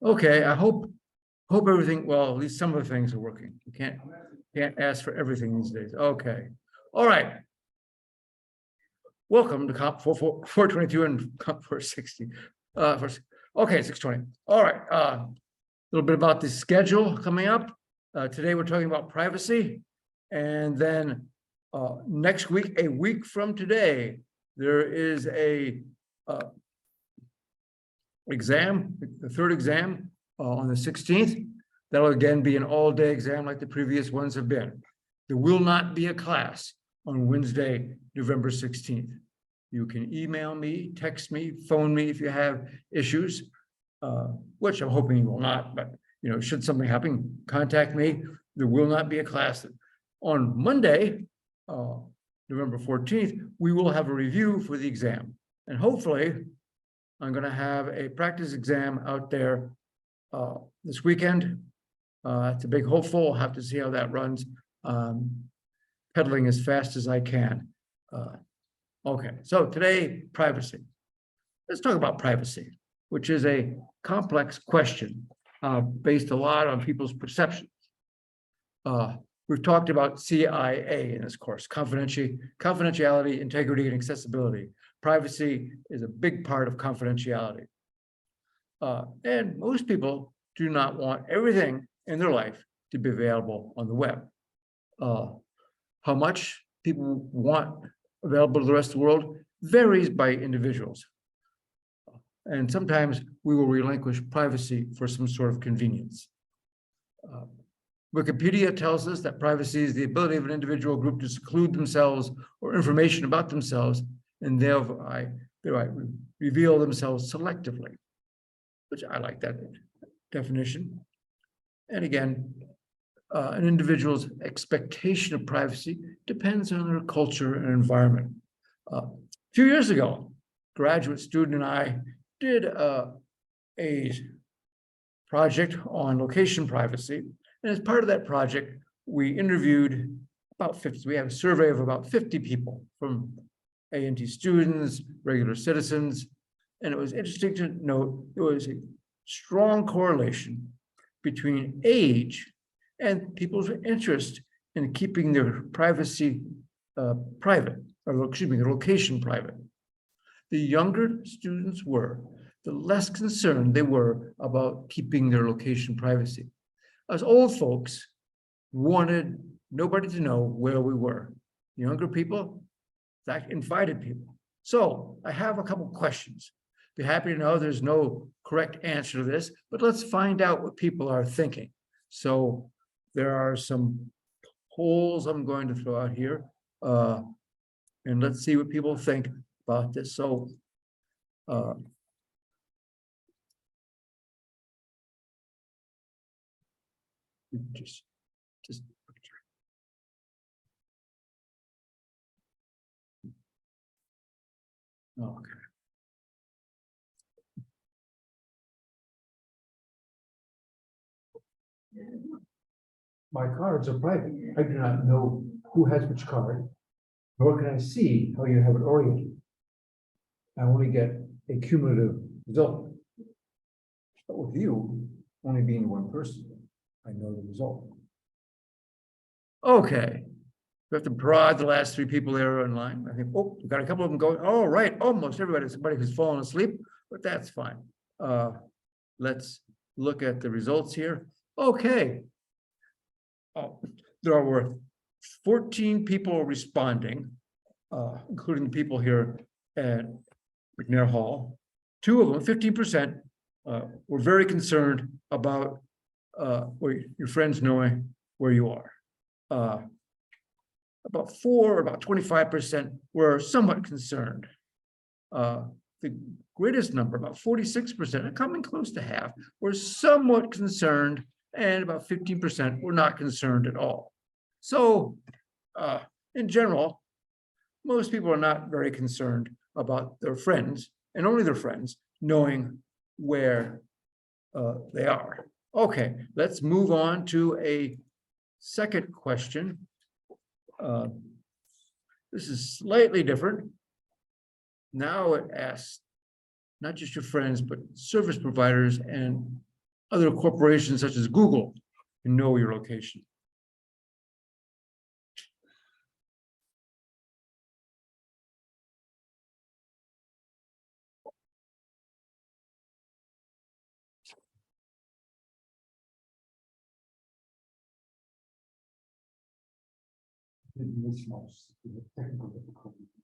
Okay, I hope everything, well, at least some of the things are working. You can't ask for everything these days. Okay. All right. Welcome to Comp 422 and Comp 460. Okay, 620. All right. A little bit about the schedule coming up. Today we're talking about privacy. And then next week, a week from today, there is a exam, the third exam on the 16th. That'll again be an all-day exam like the previous ones have been. There will not be a class on Wednesday, November 16th. You can email me, text me, phone me if you have issues, which I'm hoping you will not, but should something happen, contact me. There will not be a class. On Monday, November 14th, we will have a review for the exam. And hopefully, I'm going to have a practice exam out there this weekend. It's a big hopeful. I'll have to see how that runs. Pedaling as fast as I can. Okay, so today, privacy. Let's talk about privacy, which is a complex question based a lot on people's perceptions. We've talked about CIA in this course, confidentiality, integrity, and accessibility. Privacy is a big part of confidentiality. And most people do not want everything in their life to be available on the web. How much people want available to the rest of the world varies by individuals. And sometimes we will relinquish privacy for some sort of convenience. Wikipedia tells us that privacy is the ability of an individual group to seclude themselves or information about themselves and thereby reveal themselves selectively, which I like that definition. And again, an individual's expectation of privacy depends on their culture and environment. A few years ago, a graduate student and I did a project on location privacy. And as part of that project, we interviewed about 50, we have a survey of about 50 people from A&T students, regular citizens. And it was interesting to note there was a strong correlation between age and people's interest in keeping their privacy private, or excuse me, their location private. The younger students were, the less concerned they were about keeping their location privacy. Us old folks wanted nobody to know where we were. Younger people, that invited people. So I have a couple questions. Be happy to know there's no correct answer to this, but let's find out what people are thinking. So there are some polls I'm going to throw out here, and let's see what people think about this. So just okay. My cards are private. I do not know who has which card, nor can I see how you have it oriented. I only get a cumulative result. But with you only being one person, I know the result. Okay. We have to prod the last three people there in line. I think, oh, we've got a couple of them going. Oh, right. Almost everybody, somebody who's fallen asleep, but that's fine. Let's look at the results here. Okay. Oh, there were 14 people responding, including the people here at McNair Hall. Two of them, 15%, were very concerned about your friends knowing where you are. About 25% were somewhat concerned. The greatest number, about 46%, coming close to half, were somewhat concerned, and about 15% were not concerned at all. So, in general, most people are not very concerned about their friends, and only their friends, knowing where they are. Okay, let's move on to a second question. This is slightly different. Now it asks not just your friends, but service providers and other corporations such as Google can know your location.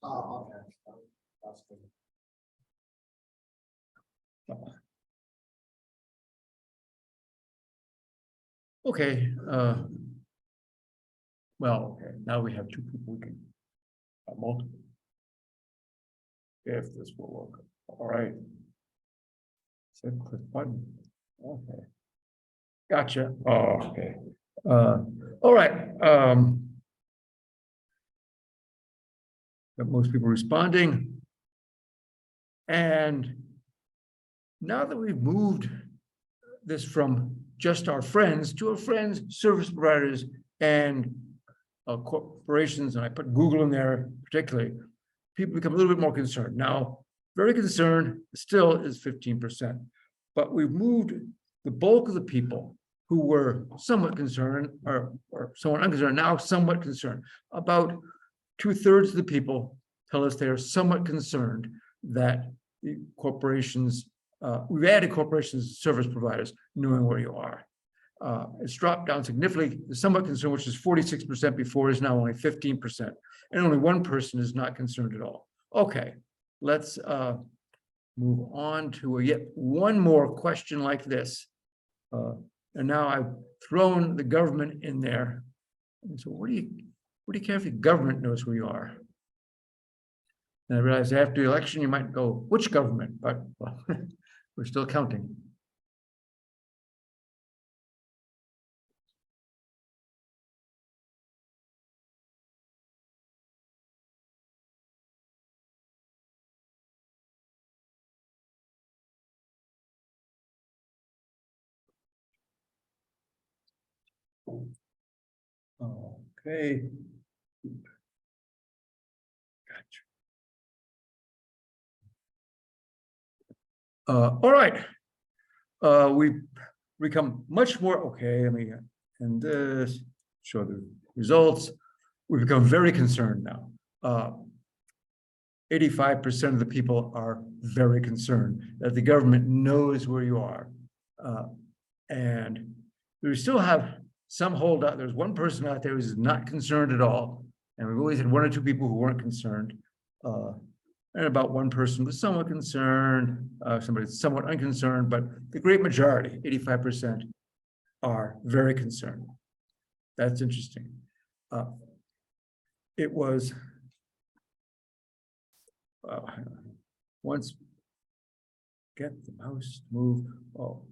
Oh, okay. That's good. Okay, well, okay, now we have two people, we can multiple. If this will work, all right. So click button, okay. Gotcha, oh, okay. All right, got most people responding. And now that we've moved this from just our friends to our friends, service providers, and corporations, and I put Google in there particularly, people become a little bit more concerned. Now, very concerned still is 15%, but we've moved the bulk of the people who were somewhat concerned or somewhat unconcerned, now somewhat concerned. About 2/3 of the people tell us they are somewhat concerned that the corporations, we've added corporations, service providers, knowing where you are. It's dropped down significantly, somewhat concerned, which is 46% before, is now only 15%. And only one person is not concerned at all. Okay, let's move on to yet one more question like this. And now I've thrown the government in there. And so what do you care if the government knows who you are? And I realize after the election, you might go, which government? But well, we're still counting. Okay. Gotcha. All right. We've become much more, okay, let me end this, show the results. We've become very concerned now. 85% of the people are very concerned that the government knows where you are. And we still have some holdout. There's one person out there who's not concerned at all. And we've always had one or two people who weren't concerned. And about one person was somewhat concerned, somebody somewhat unconcerned, but the great majority, 85%, are very concerned. That's interesting. It was, once, get the mouse to move, oh.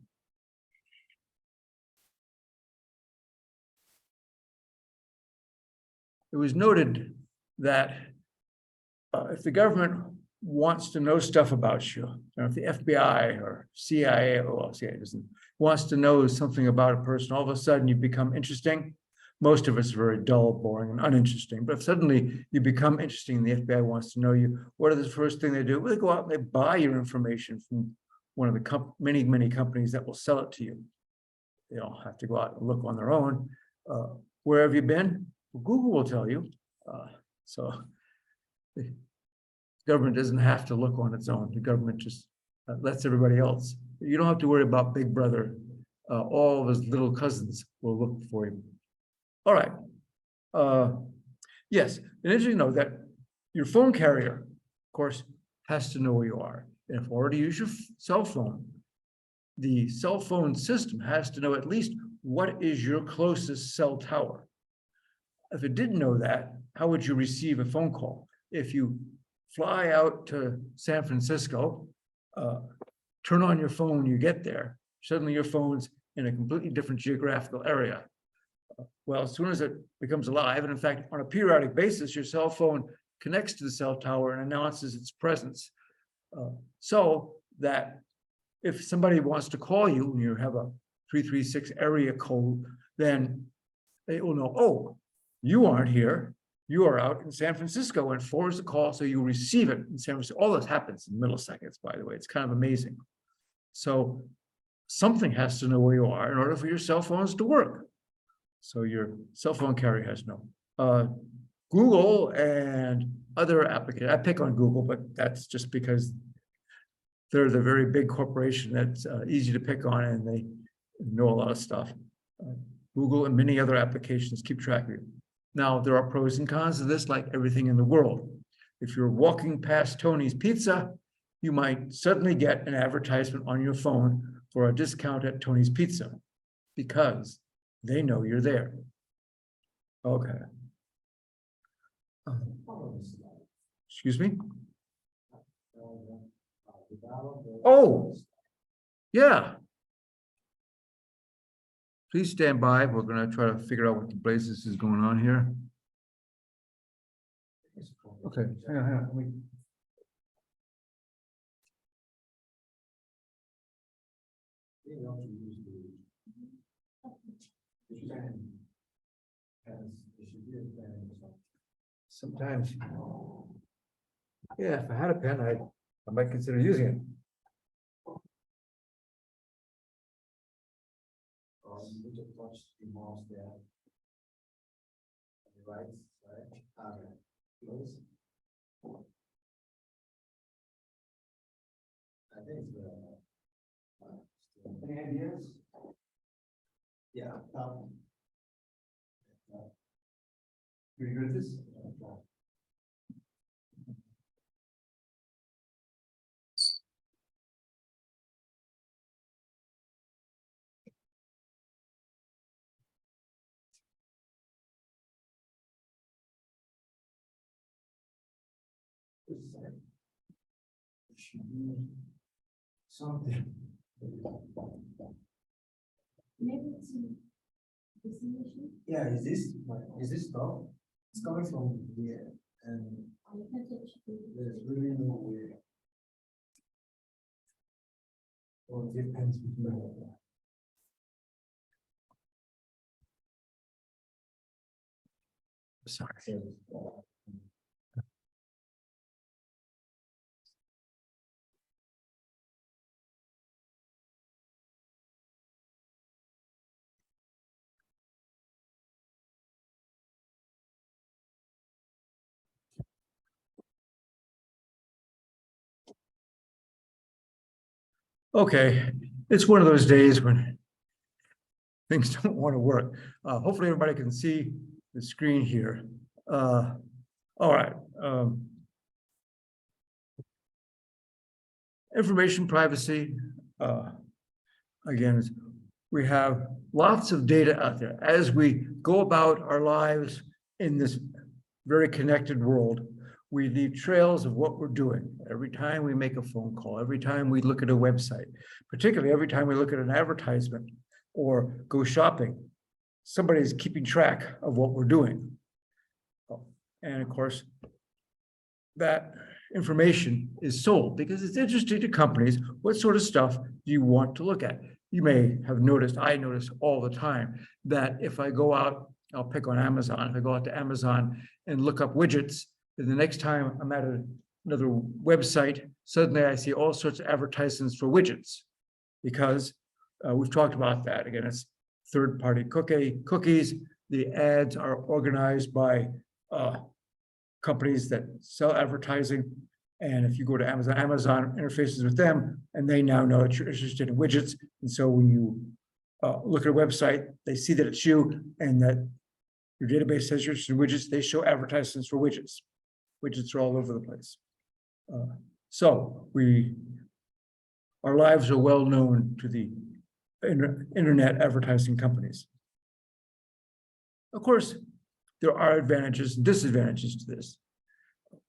It was noted that if the government wants to know stuff about you, if the FBI or CIA, well, CIA doesn't, wants to know something about a person, all of a sudden you become interesting. Most of us are very dull, boring, and uninteresting. But if suddenly you become interesting and the FBI wants to know you, what are the first thing they do? Well, they go out and they buy your information from one of the many companies that will sell it to you. They don't have to go out and look on their own. Where have you been? Well, Google will tell you. So the government doesn't have to look on its own. The government just lets everybody else. You don't have to worry about Big Brother. All of his little cousins will look for him. All right. Yes, and interesting to know that your phone carrier, of course, has to know where you are. And if you already use your cell phone, the cell phone system has to know at least what is your closest cell tower. If it didn't know that, how would you receive a phone call? If you fly out to San Francisco, turn on your phone when you get there, suddenly your phone's in a completely different geographical area. Well, as soon as it becomes alive, and in fact, on a periodic basis, your cell phone connects to the cell tower and announces its presence. So that if somebody wants to call you and you have a 336 area code, then they will know, oh, you aren't here. you are out in San Francisco and forwards the call, so you receive it in San Francisco. All this happens in milliseconds, by the way. It's kind of amazing. So something has to know where you are in order for your cell phones to work. So your cell phone carrier has no. Google and other applications, I pick on Google, but that's just because they're the very big corporation that's easy to pick on, and they know a lot of stuff. Google and many other applications keep track of you. Now, there are pros and cons to this, like everything in the world. If you're walking past Tony's Pizza, you might suddenly get an advertisement on your phone for a discount at Tony's Pizza because they know you're there. Okay. Excuse me? Oh, yeah. Please stand by. We're going to try to figure out what the blazes is going on here. Okay, hang on. Let me... Sometimes, yeah, if I had a pen, I might consider using it. You just touch the mouse there. On the right side, close. I think it's any ideas? Yeah. You good at this? Should be something. Maybe it's this issue. Yeah, is this stuff? It's coming from here, and there's really no way. Or it depends between. Sorry. Okay, it's one of those days when things don't want to work. Hopefully everybody can see the screen here. All right. Information privacy. Again, we have lots of data out there. As we go about our lives in this very connected world, we leave trails of what we're doing. Every time we make a phone call, every time we look at a website, particularly every time we look at an advertisement or go shopping, somebody's keeping track of what we're doing. And of course, that information is sold because it's interesting to companies. What sort of stuff do you want to look at? You may have noticed, I notice all the time, that if I go out, I'll pick on Amazon, if I go out to Amazon and look up widgets, then the next time I'm at another website, suddenly I see all sorts of advertisements for widgets because we've talked about that. Again, it's third-party cookies. The ads are organized by companies that sell advertising. And if you go to Amazon, Amazon interfaces with them, and they now know that you're interested in widgets. And so when you look at a website, they see that it's you and that your database says you're interested in widgets. They show advertisements for widgets. Widgets are all over the place. So our lives are well known to the internet advertising companies. Of course, there are advantages and disadvantages to this.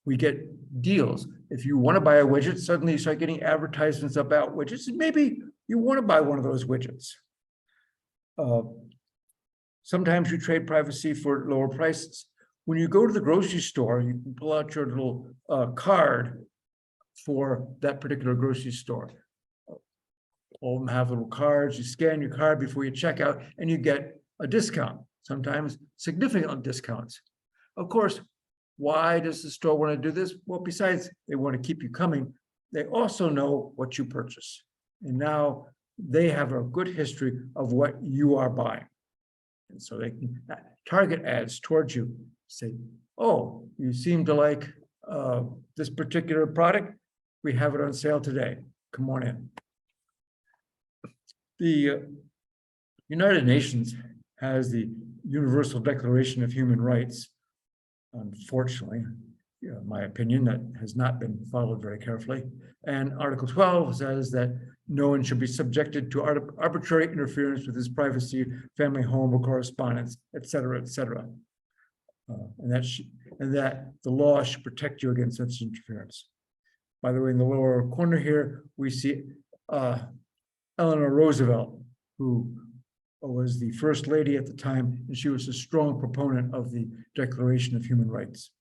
We get deals. If you want to buy a widget, suddenly you start getting advertisements about widgets, and maybe you want to buy one of those widgets. Sometimes you trade privacy for lower prices. When you go to the grocery store, you can pull out your little card for that particular grocery store. All of them have little cards. You scan your card before you check out, and you get a discount, sometimes significant discounts. Of course, Why does the store want to do this? Well, besides they want to keep you coming, they also know what you purchase. And now they have a good history of what you are buying. And so they can target ads towards you, say, oh, you seem to like this particular product. We have it on sale today. Come on in. The United Nations has the Universal Declaration of Human Rights. Unfortunately, my opinion, that has not been followed very carefully. And Article 12 says that no one should be subjected to arbitrary interference with his privacy, family, home, or correspondence, et cetera, et cetera. And that the law should protect you against such interference. By the way, in the lower corner here, we see Eleanor Roosevelt, who was the first lady at the time, and she was a strong proponent of the Declaration of Human Rights.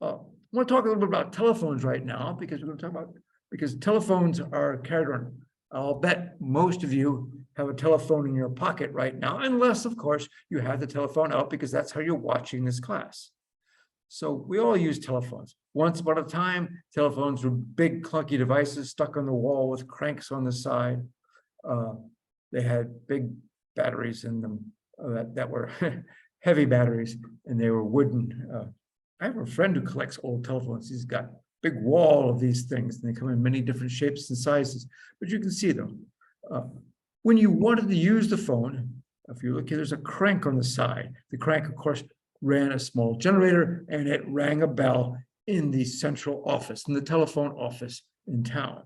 I want to talk a little bit about telephones right now, because we're going to talk about, because telephones are carried on. I'll bet most of you have a telephone in your pocket right now, unless, of course, you have the telephone out, because that's how you're watching this class. So we all use telephones. Once upon a time, telephones were big, clunky devices stuck on the wall with cranks on the side. They had big batteries in them that were heavy batteries, and they were wooden. I have a friend who collects old telephones. He's got a big wall of these things, and they come in many different shapes and sizes, but you can see them. When you wanted to use the phone, if you look here, there's a crank on the side. The crank, of course, ran a small generator, and it rang a bell in the central office, in the telephone office in town.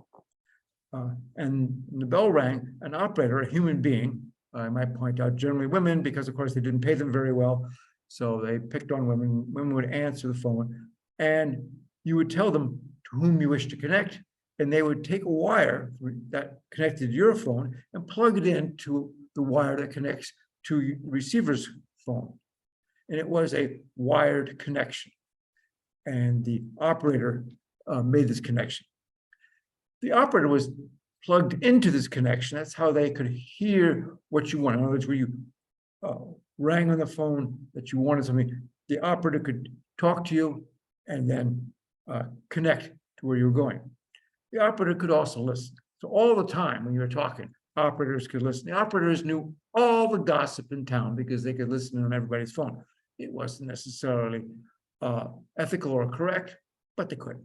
And the bell rang, an operator, a human being, I might point out generally women, because of course they didn't pay them very well. So they picked on women. Women would answer the phone, and you would tell them to whom you wish to connect, and they would take a wire that connected to your phone and plug it into the wire that connects to the receiver's phone. And it was a wired connection. And the operator made this connection. The operator was plugged into this connection. That's how they could hear what you want. In other words, where you rang on the phone that you wanted something, the operator could talk to you and then connect to where you were going. The operator could also listen. So all the time when you were talking, operators could listen. The operators knew all the gossip in town because they could listen on everybody's phone. It wasn't necessarily ethical or correct, but they could.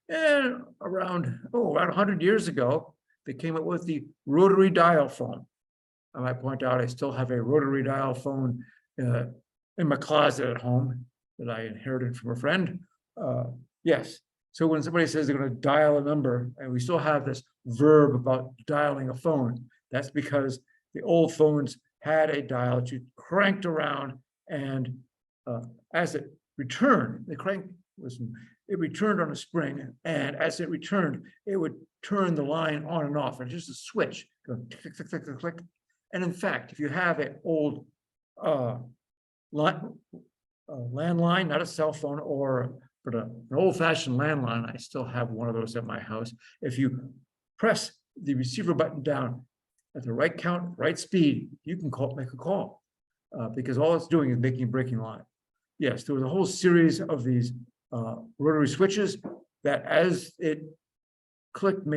And around 100 years ago, they came up with the rotary dial phone. I might point out I still have a rotary dial phone in my closet at home that I inherited from a friend. Yes. So when somebody says they're going to dial a number, and we still have this verb about dialing a phone, that's because the old phones had a dial that you cranked around, and as it returned, the crank it returned on a spring, and as it returned, it would turn the line on and off, and just a switch, go click, click, click, click, click. And in fact, if you have an old landline, not a cell phone, but an old-fashioned landline, I still have one of those at my house. If you press the receiver button down at the right count, right speed, you can make a call because all it's doing is making a breaking line. Yes, there was a whole series of these rotary switches that, as it clicked,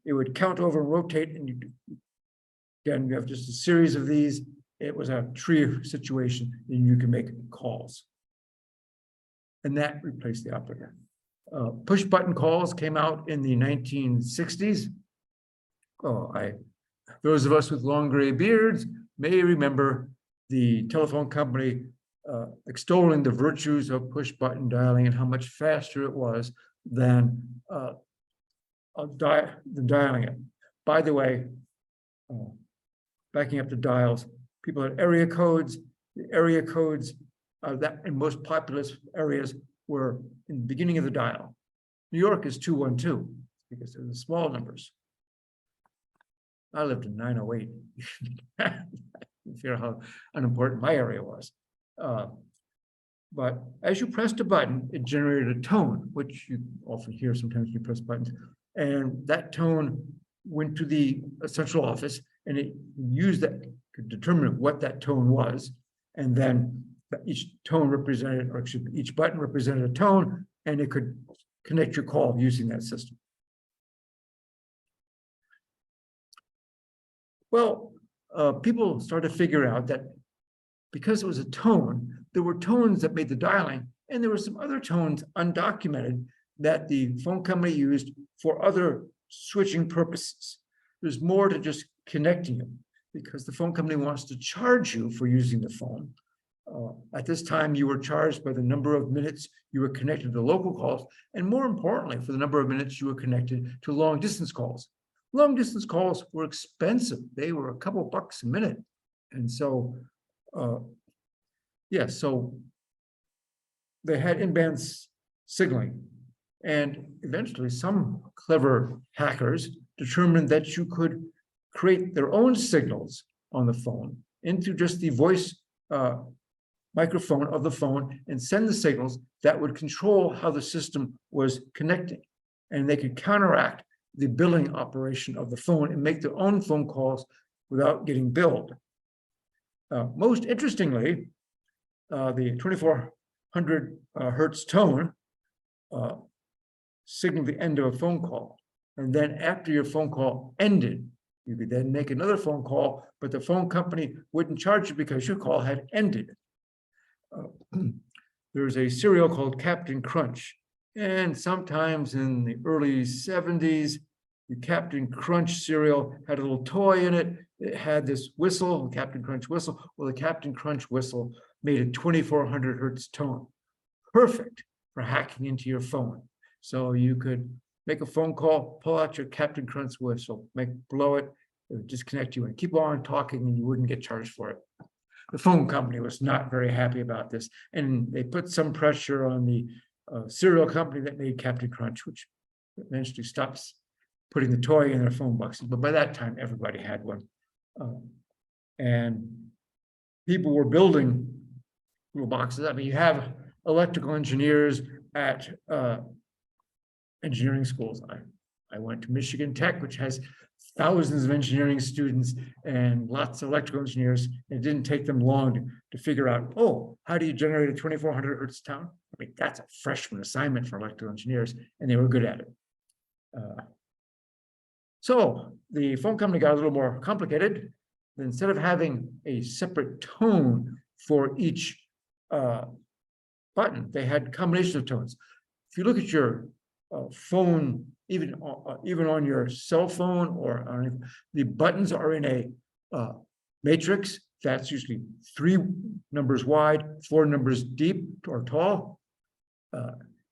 it would count over and rotate, and again, you have just a series of these. It was a tree situation, and you can make calls. And that replaced the operator. Push button calls came out in the 1960s. Those of us with long gray beards may remember the telephone company extolling the virtues of push button dialing and how much faster it was than dialing it. By the way, backing up the dials, people had area codes. The area codes that in most populous areas were in the beginning of the dial. New York is 212 because they're the small numbers. I lived in 908. You figure how unimportant my area was. But as you pressed a button, it generated a tone, which you often hear sometimes when you press buttons. And that tone went to the central office, and it used that to determine what that tone was. And then that each tone represented, or excuse me, each button represented a tone, and it could connect your call using that system. Well, people started to figure out that because it was a tone, there were tones that made the dialing, and there were some other tones undocumented that the phone company used for other switching purposes. There's more to just connecting them, because the phone company wants to charge you for using the phone. At this time, you were charged by the number of minutes you were connected to local calls, and more importantly, for the number of minutes you were connected to long distance calls. Long distance calls were expensive. They were a couple bucks a minute. And so, yeah, so they had in-band signaling. And eventually some clever hackers determined that you could create their own signals on the phone into just the voice microphone of the phone and send the signals that would control how the system was connecting. And they could counteract the billing operation of the phone and make their own phone calls without getting billed. Most interestingly, the 2400 hertz tone signaled the end of a phone call. And then after your phone call ended, you could then make another phone call, but the phone company wouldn't charge you because your call had ended. There was a cereal called Captain Crunch. And sometimes in the early 70s, the Captain Crunch cereal had a little toy in it. It had this whistle, the Captain Crunch whistle. Well, the Captain Crunch whistle made a 2400 hertz tone, perfect for hacking into your phone. So you could make a phone call, pull out your Captain Crunch whistle, blow it, it would disconnect you and keep on talking, and you wouldn't get charged for it. The phone company was not very happy about this, and they put some pressure on the cereal company that made Captain Crunch, which eventually stops putting the toy in their phone boxes. But by that time, everybody had one. And people were building little boxes. I mean, you have electrical engineers at engineering schools. I went to Michigan Tech, which has thousands of engineering students and lots of electrical engineers. It didn't take them long to figure out, oh, how do you generate a 2400 hertz tone? I mean, that's a freshman assignment for electrical engineers, and they were good at it. So the phone company got a little more complicated. Instead of having a separate tone for each button, they had combination of tones. If you look at your phone, even on your cell phone or on, the buttons are in a matrix that's usually 3 numbers wide, 4 numbers deep or tall,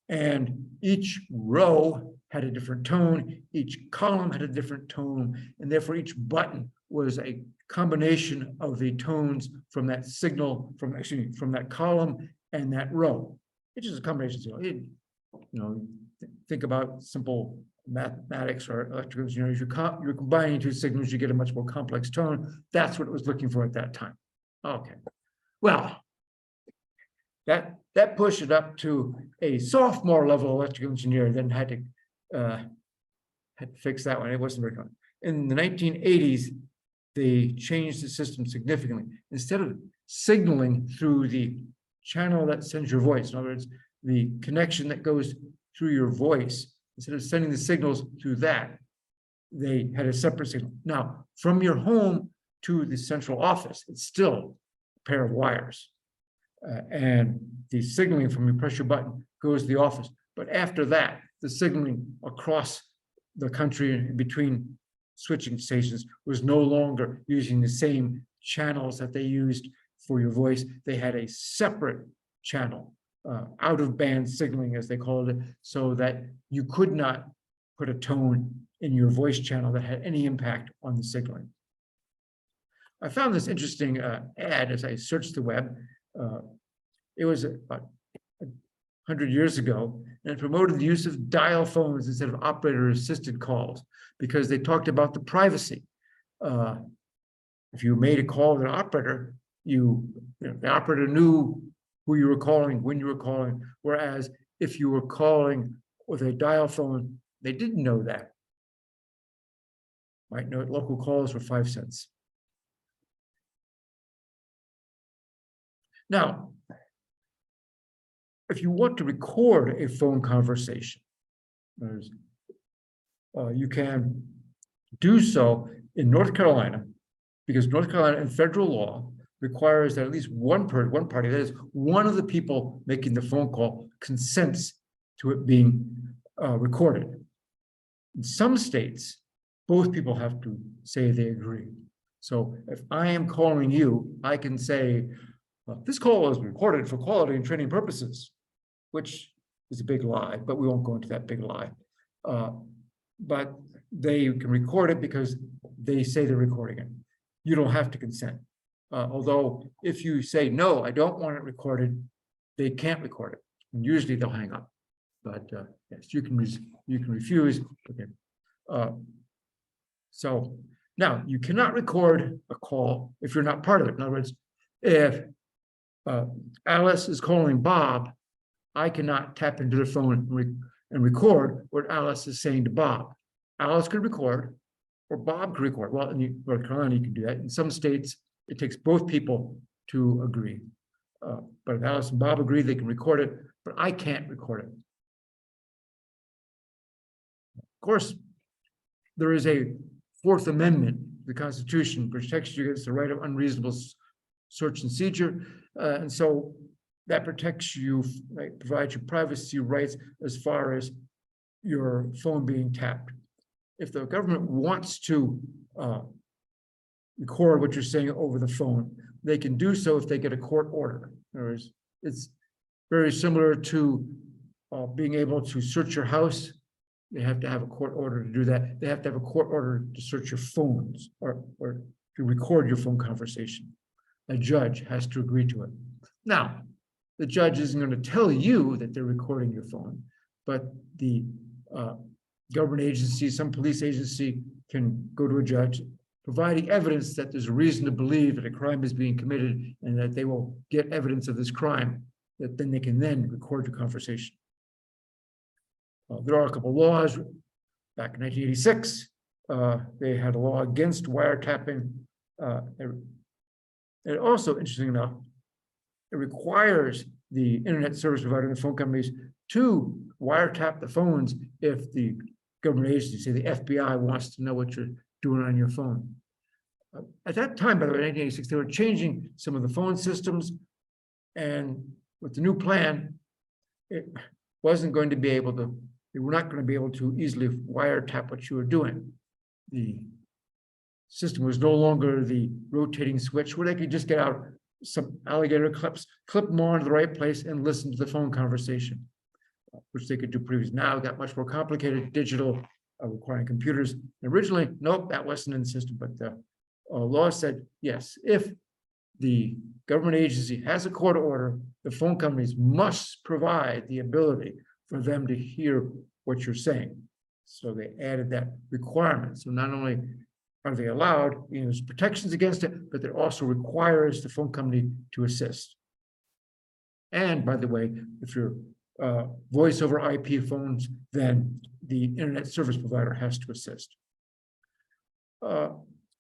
and each row had a different tone, each column had a different tone, and therefore each button was a combination of the tones from that signal, from that column and that row. It's just a combination. Think about simple mathematics or electrical engineering. You're combining 2 signals, you get a much more complex tone. That's what it was looking for at that time. Okay, well, that pushed it up to a sophomore level electrical engineer, then had to fix that one. It wasn't very good. In the 1980s, they changed the system significantly. Instead of signaling through the channel that sends your voice, in other words, the connection that goes through your voice, instead of sending the signals through that, they had a separate signal. Now, from your home to the central office, it's still a pair of wires. And the signaling from your pressure button goes to the office. But after that, the signaling across the country and between switching stations was no longer using the same channels that they used for your voice. They had a separate channel, out of band signaling, as they called it, so that you could not put a tone in your voice channel that had any impact on the signaling. I found this interesting ad as I searched the web. It was about 100 years ago, and it promoted the use of dial phones instead of operator-assisted calls because they talked about the privacy. If you made a call with an operator, the operator knew who you were calling, when you were calling, whereas if you were calling with a dial phone, they didn't know that. Might know local calls were 5 cents. Now, if you want to record a phone conversation, you can do so in North Carolina, because North Carolina and federal law requires that at least one party, that is, one of the people making the phone call, consents to it being recorded. In some states, both people have to say they agree. So if I am calling you, I can say, well, this call is recorded for quality and training purposes, which is a big lie, but we won't go into that big lie. But they can record it because they say they're recording it. You don't have to consent. Although if you say, no, I don't want it recorded, they can't record it. And usually they'll hang up. But yes, you can refuse. Okay. So now you cannot record a call if you're not part of it. In other words, if Alice is calling Bob, I cannot tap into the phone and record what Alice is saying to Bob. Alice could record, or Bob could record. Well, in North Carolina, you can do that. In some states, it takes both people to agree. But if Alice and Bob agree, they can record it, but I can't record it. Of course, there is a Fourth Amendment, the Constitution protects you against the right of unreasonable search and seizure. And so that protects you, provides you privacy rights as far as your phone being tapped. If the government wants to record what you're saying over the phone, they can do so if they get a court order. In other words, it's very similar to being able to search your house. They have to have a court order to do that. They have to have a court order to search your phones or to record your phone conversation. A judge has to agree to it. Now, the judge isn't going to tell you that they're recording your phone, but the government agency, some police agency can go to a judge, providing evidence that there's a reason to believe that a crime is being committed and that they will get evidence of this crime, that then they can then record your conversation. There are a couple of laws. Back in 1986, they had a law against wiretapping. And also, interesting enough, it requires the internet service provider and the phone companies to wiretap the phones if the government agency, say the FBI, wants to know what you're doing on your phone. At that time, by the way, in 1986, they were changing some of the phone systems, and with the new plan, it wasn't going to be able to, they were not going to be able to easily wiretap what you were doing. The system was no longer the rotating switch where they could just get out some alligator clips, clip them on to the right place and listen to the phone conversation, which they could do previously. Now it got much more complicated, digital, requiring computers. Originally, nope, that wasn't in the system, but the law said, yes, if the government agency has a court order, the phone companies must provide the ability for them to hear what you're saying. So they added that requirement. So not only are they allowed, there's protections against it, but it also requires the phone company to assist. And by the way, if you're voice over IP phones, then the internet service provider has to assist.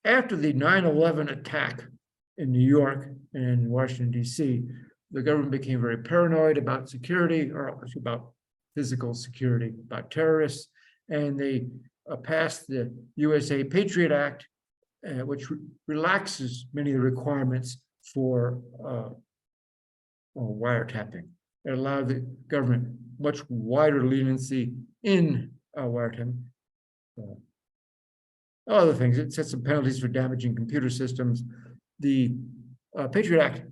After the 9/11 attack in New York and Washington, D.C., the government became very paranoid about security, or about physical security, about terrorists, and they passed the USA Patriot Act, which relaxes many of the requirements for wiretapping. It allowed the government much wider leniency in wiretapping. Other things, it sets some penalties for damaging computer systems. The Patriot Act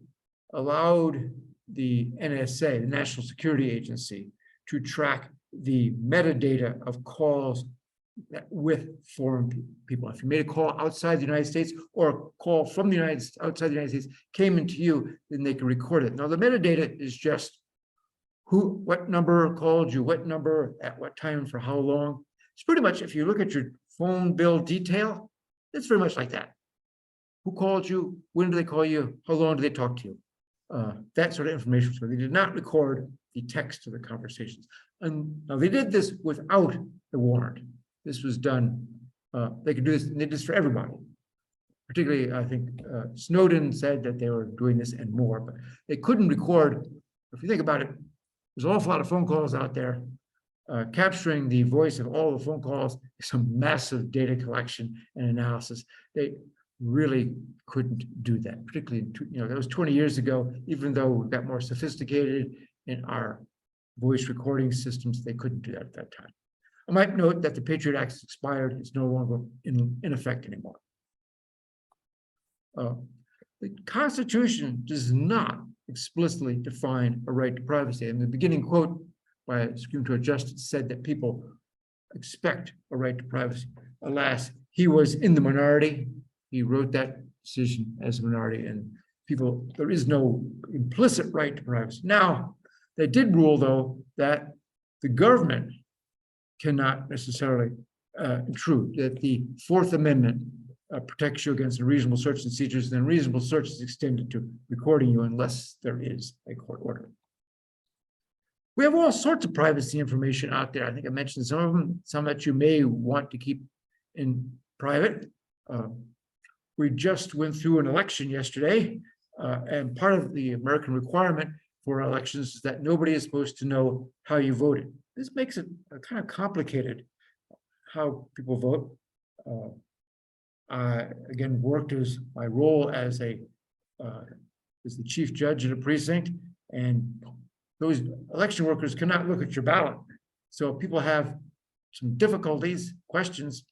allowed the NSA, the National Security Agency, to track the metadata of calls with foreign people. If you made a call outside the United States or a call from the outside the United States came into you, then they can record it. Now the metadata is just what number called you, what number, at what time, for how long. It's pretty much, if you look at your phone bill detail, it's very much like that. Who called you? When did they call you? How long did they talk to you? That sort of information. So they did not record the text of the conversations. And now they did this without the warrant. This was done, they could do this, and they did this for everybody. Particularly, I think Snowden said that they were doing this and more, but they couldn't record. If you think about it, There's an awful lot of phone calls out there. Capturing the voice of all the phone calls is a massive data collection and analysis. They really couldn't do that, particularly, that was 20 years ago. Even though we got more sophisticated in our voice recording systems, they couldn't do that at that time. I might note that the Patriot Act is expired. It's no longer in effect anymore. The Constitution does not explicitly define a right to privacy. And the beginning quote by Supreme Court Justice said that people expect a right to privacy. Alas, he was in the minority. He wrote that decision as a minority, and there is no implicit right to privacy. Now, they did rule, though, that the government cannot necessarily intrude, that the Fourth Amendment protects you against unreasonable search and seizures, and unreasonable search is extended to recording you unless there is a court order. We have all sorts of privacy information out there. I think I mentioned some of them, some that you may want to keep in private. We just went through an election yesterday, and part of the American requirement for elections is that nobody is supposed to know how you voted. This makes it kind of complicated how people vote. I, again, worked as my role as the chief judge at a precinct, and those election workers cannot look at your ballot. So if people have some difficulties, questions,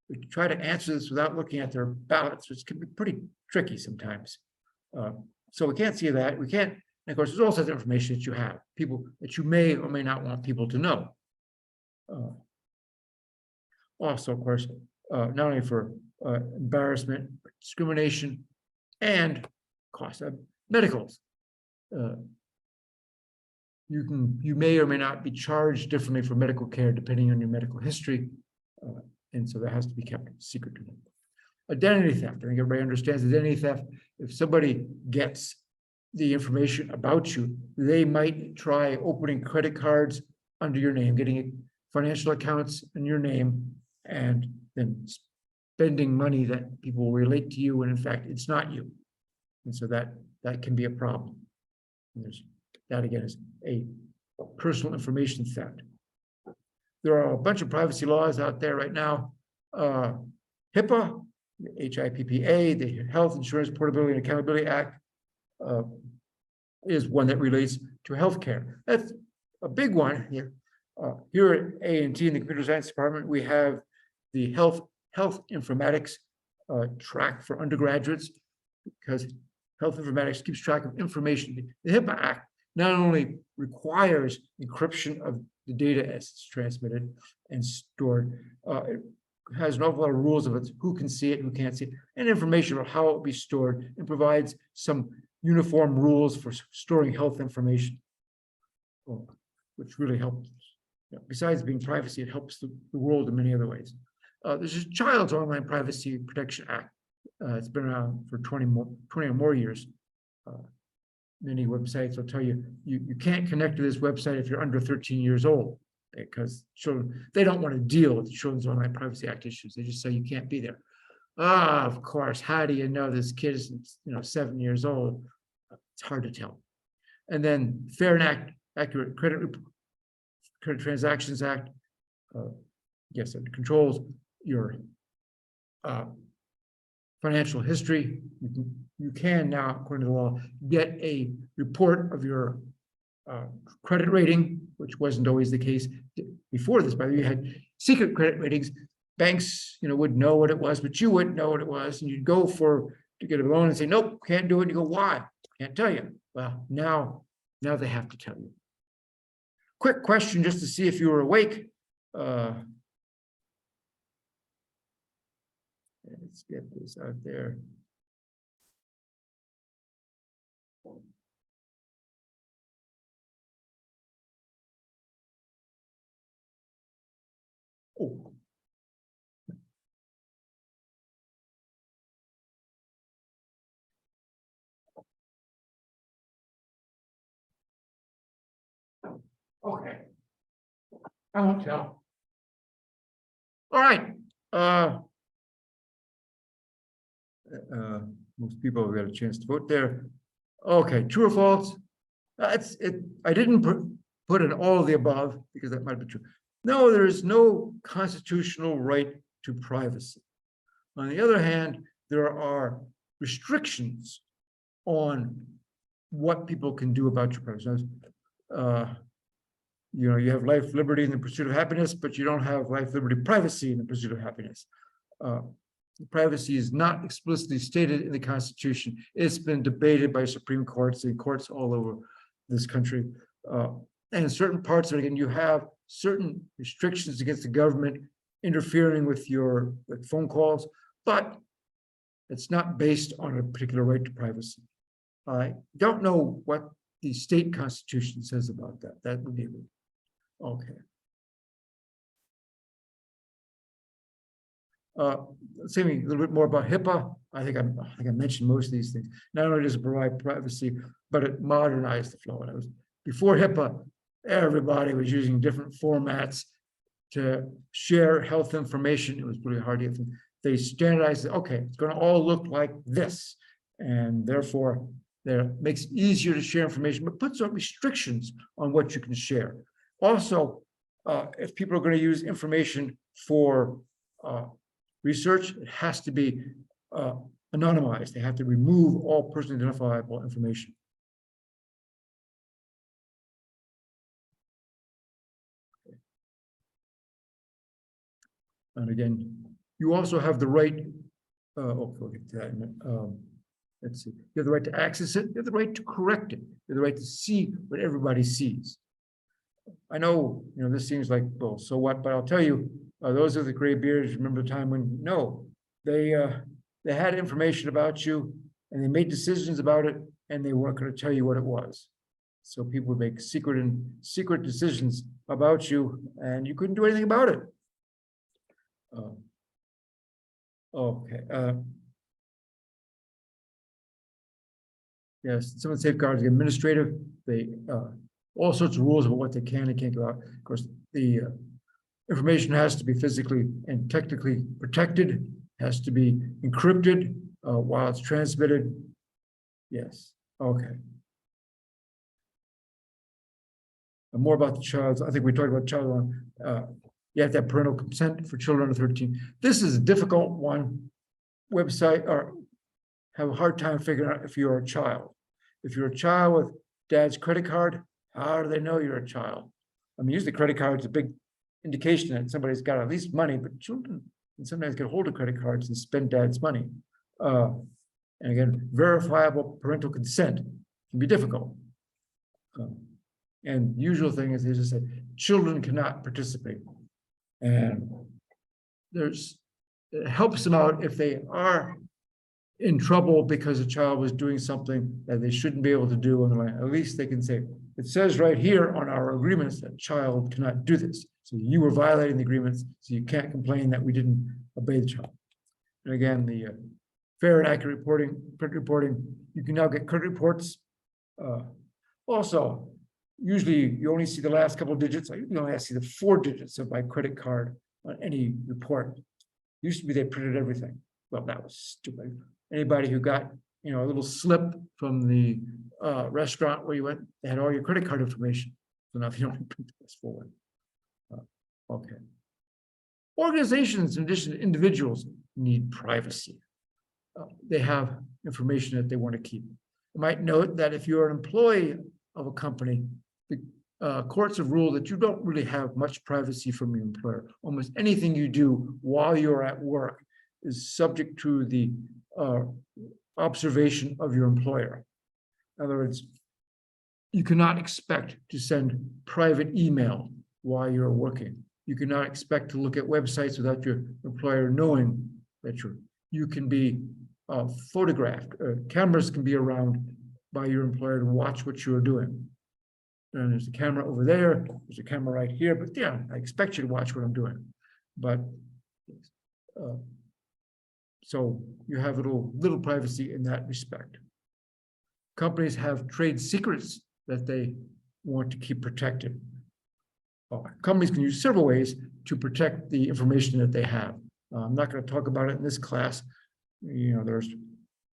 we try to answer this without looking at their ballots, which can be pretty tricky sometimes. So we can't see that. We can't, and of course, there's also the information that you have, people that you may or may not want people to know. Also, of course, not only for embarrassment, discrimination, and cost of medicals. You may or may not be charged differently for medical care depending on your medical history, and so that has to be kept secret. Identity theft. I think everybody understands identity theft. If somebody gets the information about you, they might try opening credit cards under your name, getting financial accounts in your name, and then spending money that people will relate to you when in fact it's not you. And so that can be a problem. And that again is a personal information theft. There are a bunch of privacy laws out there right now. HIPAA, HIPPA, the Health Insurance Portability and Accountability Act is one that relates to healthcare. That's a big one here. Here at A&T in the Computer Science Department, we have the health informatics track for undergraduates, because health informatics keeps track of information. The HIPAA Act not only requires encryption of the data as it's transmitted and stored, it has an awful lot of rules of it, who can see it, who can't see it, and information about how it will be stored, and provides some uniform rules for storing health information, which really helps. Besides being privacy, it helps the world in many other ways. There's a Child's Online Privacy Protection Act. It's been around for 20 or more years. Many websites will tell you, you can't connect to this website if you're under 13 years old, because children, they don't want to deal with the Children's Online Privacy Act issues. They just say you can't be there. Of course, how do you know this kid is 7 years old? It's hard to tell. And then Fair and Accurate Credit Transactions Act, yes, it controls your financial history. You can now, according to the law, get a report of your credit rating, which wasn't always the case before this. By the way, you had secret credit ratings. Banks, would know what it was, but you wouldn't know what it was, and you'd go to get a loan and say, "Nope, can't do it." And you go, "Why?" "Can't tell you." Well, now they have to tell you. Quick question, just to see if you were awake. Let's get this out there. Oh. Okay. I won't tell. All right. Most people have got a chance to vote there. Okay, true or false? That's it. I didn't put in all of the above because that might be true. No, there is no constitutional right to privacy. On the other hand, there are restrictions on what people can do about your privacy. You have life, liberty, and the pursuit of happiness, but you don't have life, liberty, privacy in the pursuit of happiness. Privacy is not explicitly stated in the Constitution. It's been debated by Supreme Courts and courts all over this country. And in certain parts of it, again, you have certain restrictions against the government interfering with your phone calls, but it's not based on a particular right to privacy. I don't know what the state constitution says about that. That would be okay. Let's say a little bit more about HIPAA. I think I mentioned most of these things. Not only does it provide privacy, but it modernized the flow. And before HIPAA, everybody was using different formats to share health information. It was really hard to get them. They standardized it. Okay, it's going to all look like this, and therefore it makes it easier to share information, but puts some restrictions on what you can share. Also, if people are going to use information for research, it has to be anonymized. They have to remove all personally identifiable information. And again, you also have the right, we'll get to that in a minute. Let's see, you have the right to access it, you have the right to correct it, you have the right to see what everybody sees. I know, this seems like, well, so what, but I'll tell you, those of the gray beards remember the time when, no, they had information about you and they made decisions about it and they weren't going to tell you what it was. So people would make secret decisions about you and you couldn't do anything about it. Okay. Yes, some of the safeguards are administrative. They all sorts of rules about what they can and can't go out. Of course, the information has to be physically and technically protected, has to be encrypted while it's transmitted. Yes. Okay. And more about the child. I think we talked about child. You have to have parental consent for children under 13. This is a difficult one. Website or have a hard time figuring out if you're a child. If you're a child with dad's credit card, how do they know you're a child? I mean, usually credit card is a big indication that somebody's got at least money, but children can sometimes get hold of credit cards and spend dad's money. And again, verifiable parental consent can be difficult. And the usual thing is they just say children cannot participate. And it helps them out if they are in trouble because a child was doing something that they shouldn't be able to do on the line. At least they can say, it says right here on our agreements that child cannot do this. So you were violating the agreements, so you can't complain that we didn't obey the child. And again, the fair and accurate reporting, credit reporting, you can now get credit reports. Also, usually you only see the last couple of digits. I usually only see the 4 digits of my credit card on any report. Used to be they printed everything. Well, that was stupid. Anybody who got a little slip from the restaurant where you went, they had all your credit card information. So now if you don't print this forward. Okay. Organizations, in addition to individuals, need privacy. They have information that they want to keep. You might note that if you're an employee of a company, the courts have ruled that you don't really have much privacy from your employer. Almost anything you do while you're at work is subject to the observation of your employer. In other words, you cannot expect to send private email while you're working. You cannot expect to look at websites without your employer knowing that you can be photographed. Cameras can be around by your employer to watch what you're doing. And there's a camera over there, there's a camera right here, but yeah, I expect you to watch what I'm doing. But so you have little privacy in that respect. Companies have trade secrets that they want to keep protected. Companies can use several ways to protect the information that they have. I'm not going to talk about it in this class. There's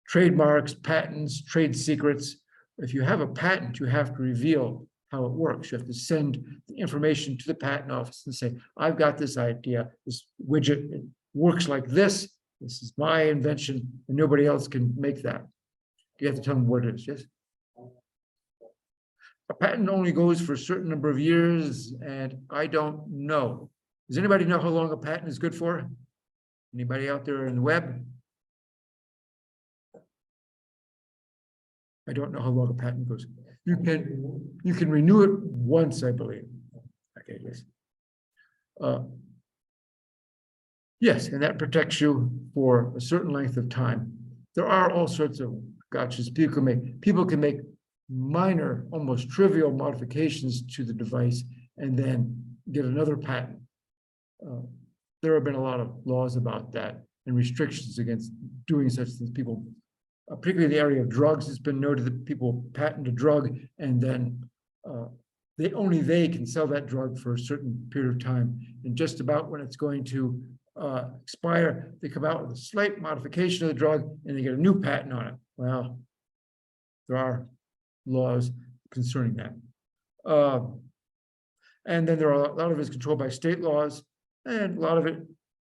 trademarks, patents, trade secrets. If you have a patent, you have to reveal how it works. You have to send the information to the patent office and say, I've got this idea, this widget, it works like this. This is my invention, and nobody else can make that. You have to tell them what it is, yes? A patent only goes for a certain number of years, and I don't know. Does anybody know how long a patent is good for? Anybody out there in the web? I don't know how long a patent goes. You can renew it once, I believe. Okay, yes. Yes, and that protects you for a certain length of time. There are all sorts of gotchas. People can make minor, almost trivial modifications to the device and then get another patent. There have been a lot of laws about that and restrictions against doing such things. People, particularly in the area of drugs, it's been noted that people patent a drug and then only they can sell that drug for a certain period of time. And just about when it's going to expire, they come out with a slight modification of the drug and they get a new patent on it. Well, there are laws concerning that. And then there are a lot of it is controlled by state laws, and a lot of it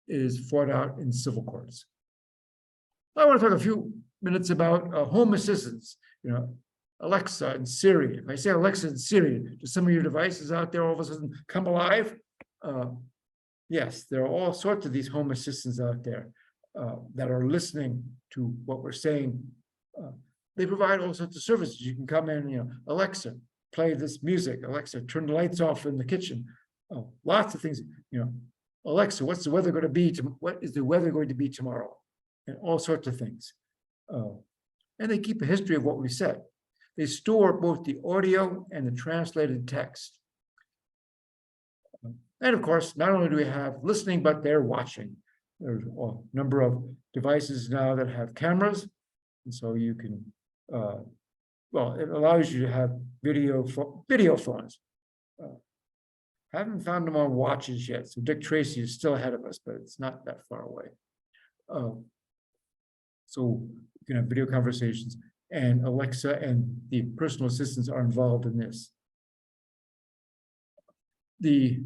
is fought out in civil courts. I want to talk a few minutes about home assistants, Alexa and Siri. If I say Alexa and Siri, do some of your devices out there all of a sudden come alive? Yes, there are all sorts of these home assistants out there that are listening to what we're saying. They provide all sorts of services. You can come in, Alexa, play this music. Alexa, turn the lights off in the kitchen. Lots of things, Alexa, what's the weather going to be? What is the weather going to be tomorrow? And all sorts of things. And they keep a history of what we said. They store both the audio and the translated text. And of course, not only do we have listening, but they're watching. There's a number of devices now that have cameras. And so you can, it allows you to have video phones. Haven't found them on watches yet. So Dick Tracy is still ahead of us, but it's not that far away. So you can have video conversations, and Alexa and the personal assistants are involved in this. These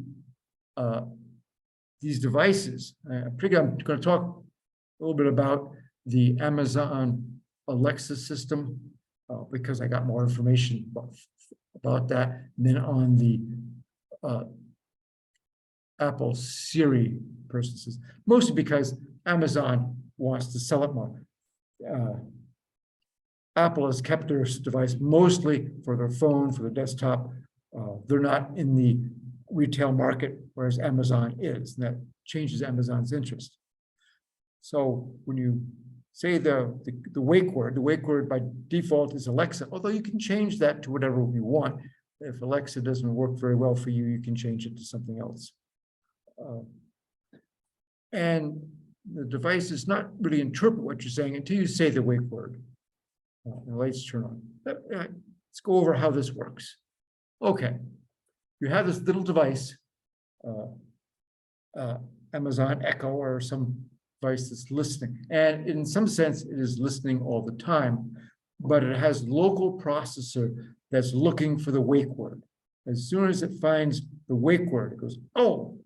devices, I'm going to talk a little bit about the Amazon Alexa system because I got more information about that. And then on the Apple Siri personal assistant, mostly because Amazon wants to sell it more. Apple has kept their device mostly for their phone, for their desktop. They're not in the retail market, whereas Amazon is, and that changes Amazon's interest. So when you say the wake word by default is Alexa, although you can change that to whatever you want. If Alexa doesn't work very well for you, you can change it to something else. And the device does not really interpret what you're saying until you say the wake word. The lights turn on. Let's go over how this works. Okay, you have this little device, Amazon Echo or some device that's listening. And in some sense, it is listening all the time, but it has local processor that's looking for the wake word. As soon as it finds the wake word, it goes, oh,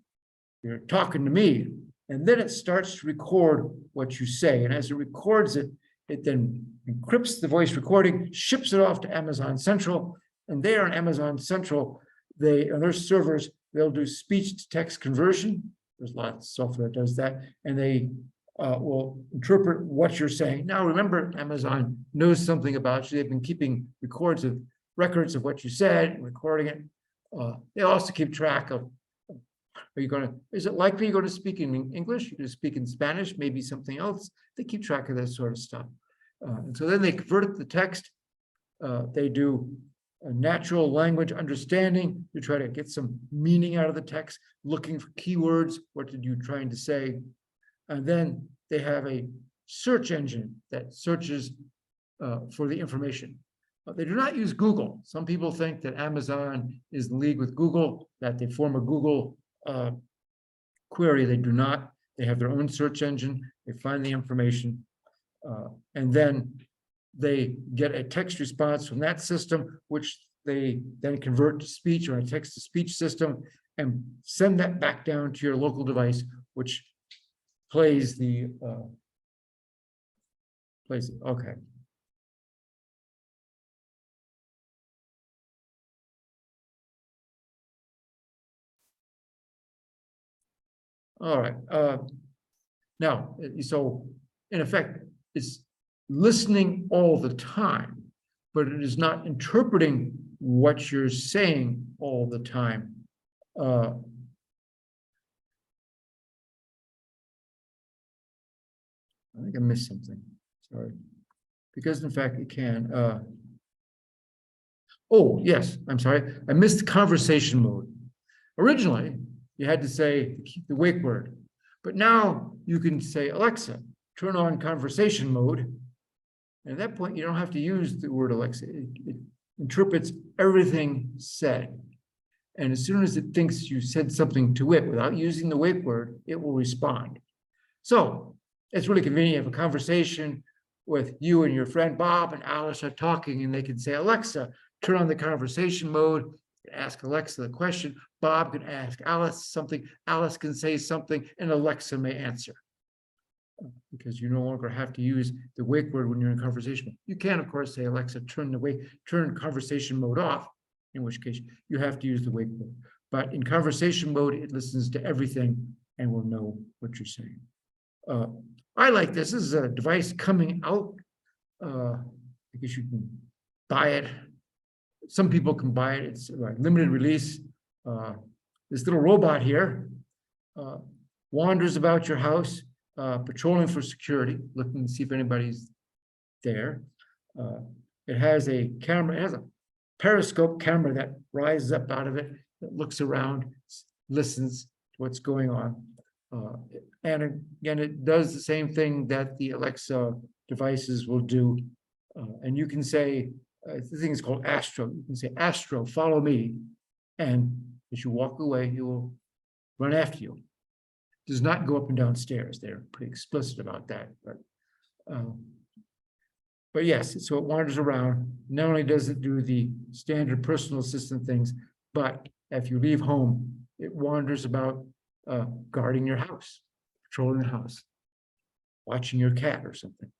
you're talking to me. And then it starts to record what you say. And as it records it, it then encrypts the voice recording, ships it off to Amazon Central. And there on Amazon Central, on their servers, they'll do speech to text conversion. There's lots of software that does that. And they will interpret what you're saying. Now, remember, Amazon knows something about you. They've been keeping records of what you said, recording it. They also keep track of, is it likely you're going to speak in English? You're going to speak in Spanish, maybe something else? They keep track of that sort of stuff. And so then they convert it to text. They do a natural language understanding to try to get some meaning out of the text, looking for keywords. What did you trying to say? And then they have a search engine that searches for the information. They do not use Google. Some people think that Amazon is in league with Google, that they form a Google query. They do not. They have their own search engine. They find the information, and then they get a text response from that system, which they then convert to speech or a text-to-speech system and send that back down to your local device, which plays the okay. All right. Now, so in effect, it's listening all the time, but it is not interpreting what you're saying all the time. I think I missed something. Sorry. Because in fact it can. Oh, yes, I'm sorry. I missed conversation mode. Originally, you had to say the wake word, but now you can say, Alexa, turn on conversation mode. And at that point, you don't have to use the word Alexa. It interprets everything said. And as soon as it thinks you said something to it without using the wake word, it will respond. So it's really convenient. You have a conversation with you and your friend Bob and Alice are talking, and they can say, Alexa, turn on the conversation mode, ask Alexa the question. Bob can ask Alice something, Alice can say something, and Alexa may answer. Because you no longer have to use the wake word when you're in conversation. You can, of course, say, Alexa, turn conversation mode off, in which case you have to use the wake word. But in conversation mode, it listens to everything and will know what you're saying. I like this. This is a device coming out. I guess you can buy it. Some people can buy it. It's a limited release. This little robot here wanders about your house, patrolling for security, looking to see if anybody's there. It has a camera. It has a periscope camera that rises up out of it, that looks around, listens to what's going on. And again, it does the same thing that the Alexa devices will do. And you can say, the thing is called Astro. You can say, Astro, follow me. And as you walk away, he will run after you. Does not go up and down stairs. They're pretty explicit about that. But yes, so it wanders around. Not only does it do the standard personal assistant things, but if you leave home, it wanders about guarding your house, patrolling the house, watching your cat or something.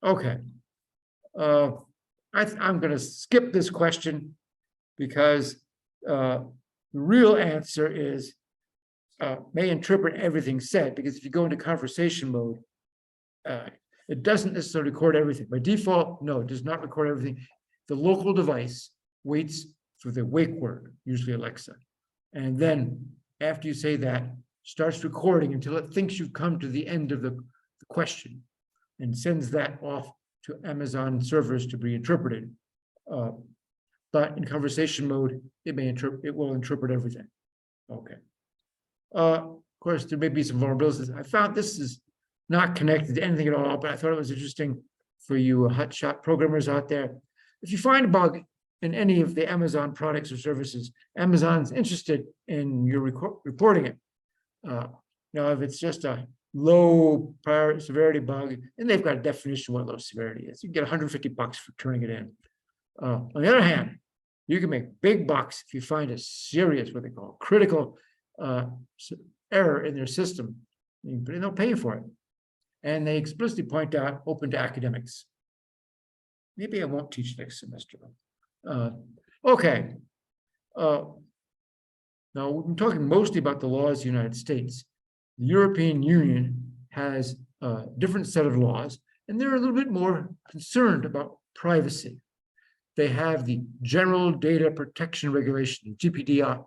Okay. I'm going to skip this question because the real answer is may interpret everything said, because if you go into conversation mode, it doesn't necessarily record everything. By default, no, it does not record everything. The local device waits for the wake word, usually Alexa. And then after you say that, starts recording until it thinks you've come to the end of the question and sends that off to Amazon servers to be interpreted. But in conversation mode, it will interpret everything. Okay. Of course, there may be some vulnerabilities. I found this is not connected to anything at all, but I thought it was interesting for you hotshot programmers out there. If you find a bug in any of the Amazon products or services, Amazon's interested in your reporting it. Now, if it's just a low severity bug, and they've got a definition of what low severity is, you can get $150 for turning it in. On the other hand, you can make big bucks if you find a serious, what they call critical error in their system, but they'll pay you for it. And they explicitly point out open to academics. Maybe I won't teach next semester. Okay. Now, we've been talking mostly about the laws of the United States. The European Union has a different set of laws, and they're a little bit more concerned about privacy. They have the General Data Protection Regulation, GDPR.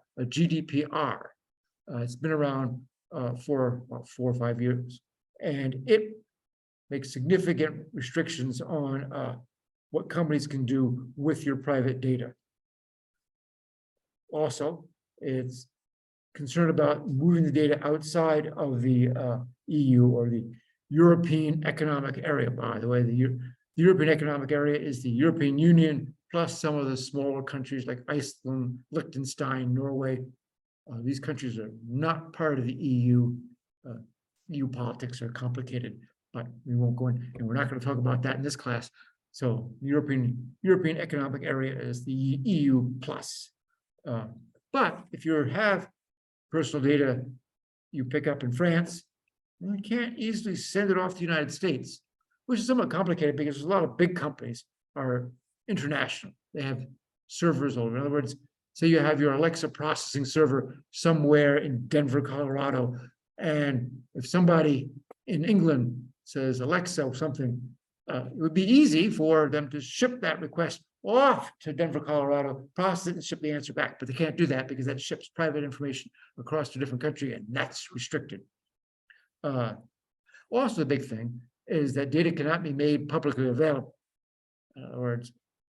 It's been around for about 4 or 5 years, and it makes significant restrictions on what companies can do with your private data. Also, it's concerned about moving the data outside of the EU or the European Economic Area. By the way, the European Economic Area is the European Union plus some of the smaller countries like Iceland, Liechtenstein, Norway. These countries are not part of the EU. EU politics are complicated, but we won't go in, and we're not going to talk about that in this class. So European Economic Area is the EU plus. But if you have personal data you pick up in France, you can't easily send it off to the United States, which is somewhat complicated because a lot of big companies are international. They have servers all over. In other words, say you have your Alexa processing server somewhere in Denver, Colorado, and if somebody in England says Alexa or something, it would be easy for them to ship that request off to Denver, Colorado, process it and ship the answer back. But they can't do that because that ships private information across to a different country, and that's restricted. Also, the big thing is that data cannot be made publicly available. In other words,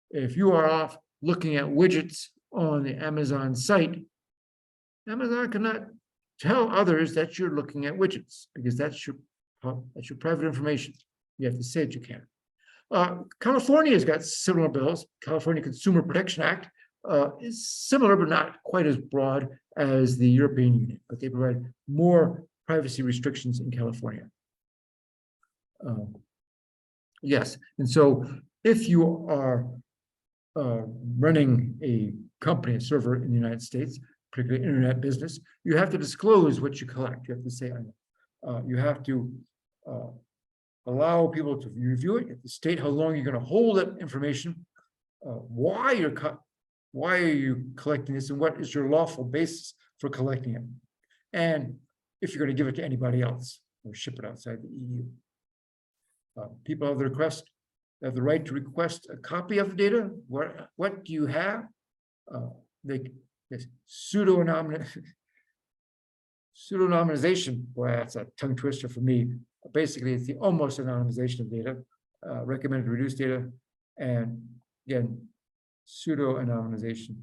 if you are off looking at widgets on the Amazon site, Amazon cannot tell others that you're looking at widgets because that's your private information. You have to say that you can. California has got similar bills. California Consumer Protection Act is similar, but not quite as broad as the European Union, but they provide more privacy restrictions in California. Yes, and so if you are running a company, a server in the United States, particularly internet business, you have to disclose what you collect. You have to say, you have to allow people to review it. You have to state how long you're going to hold that information, why are you collecting this, and what is your lawful basis for collecting it, and if you're going to give it to anybody else or ship it outside the EU. People have the right to request a copy of the data. What do you have? This pseudo-anonymization, boy, that's a tongue twister for me. Basically, it's the almost anonymization of data, recommended reduced data, and again, pseudo-anonymization.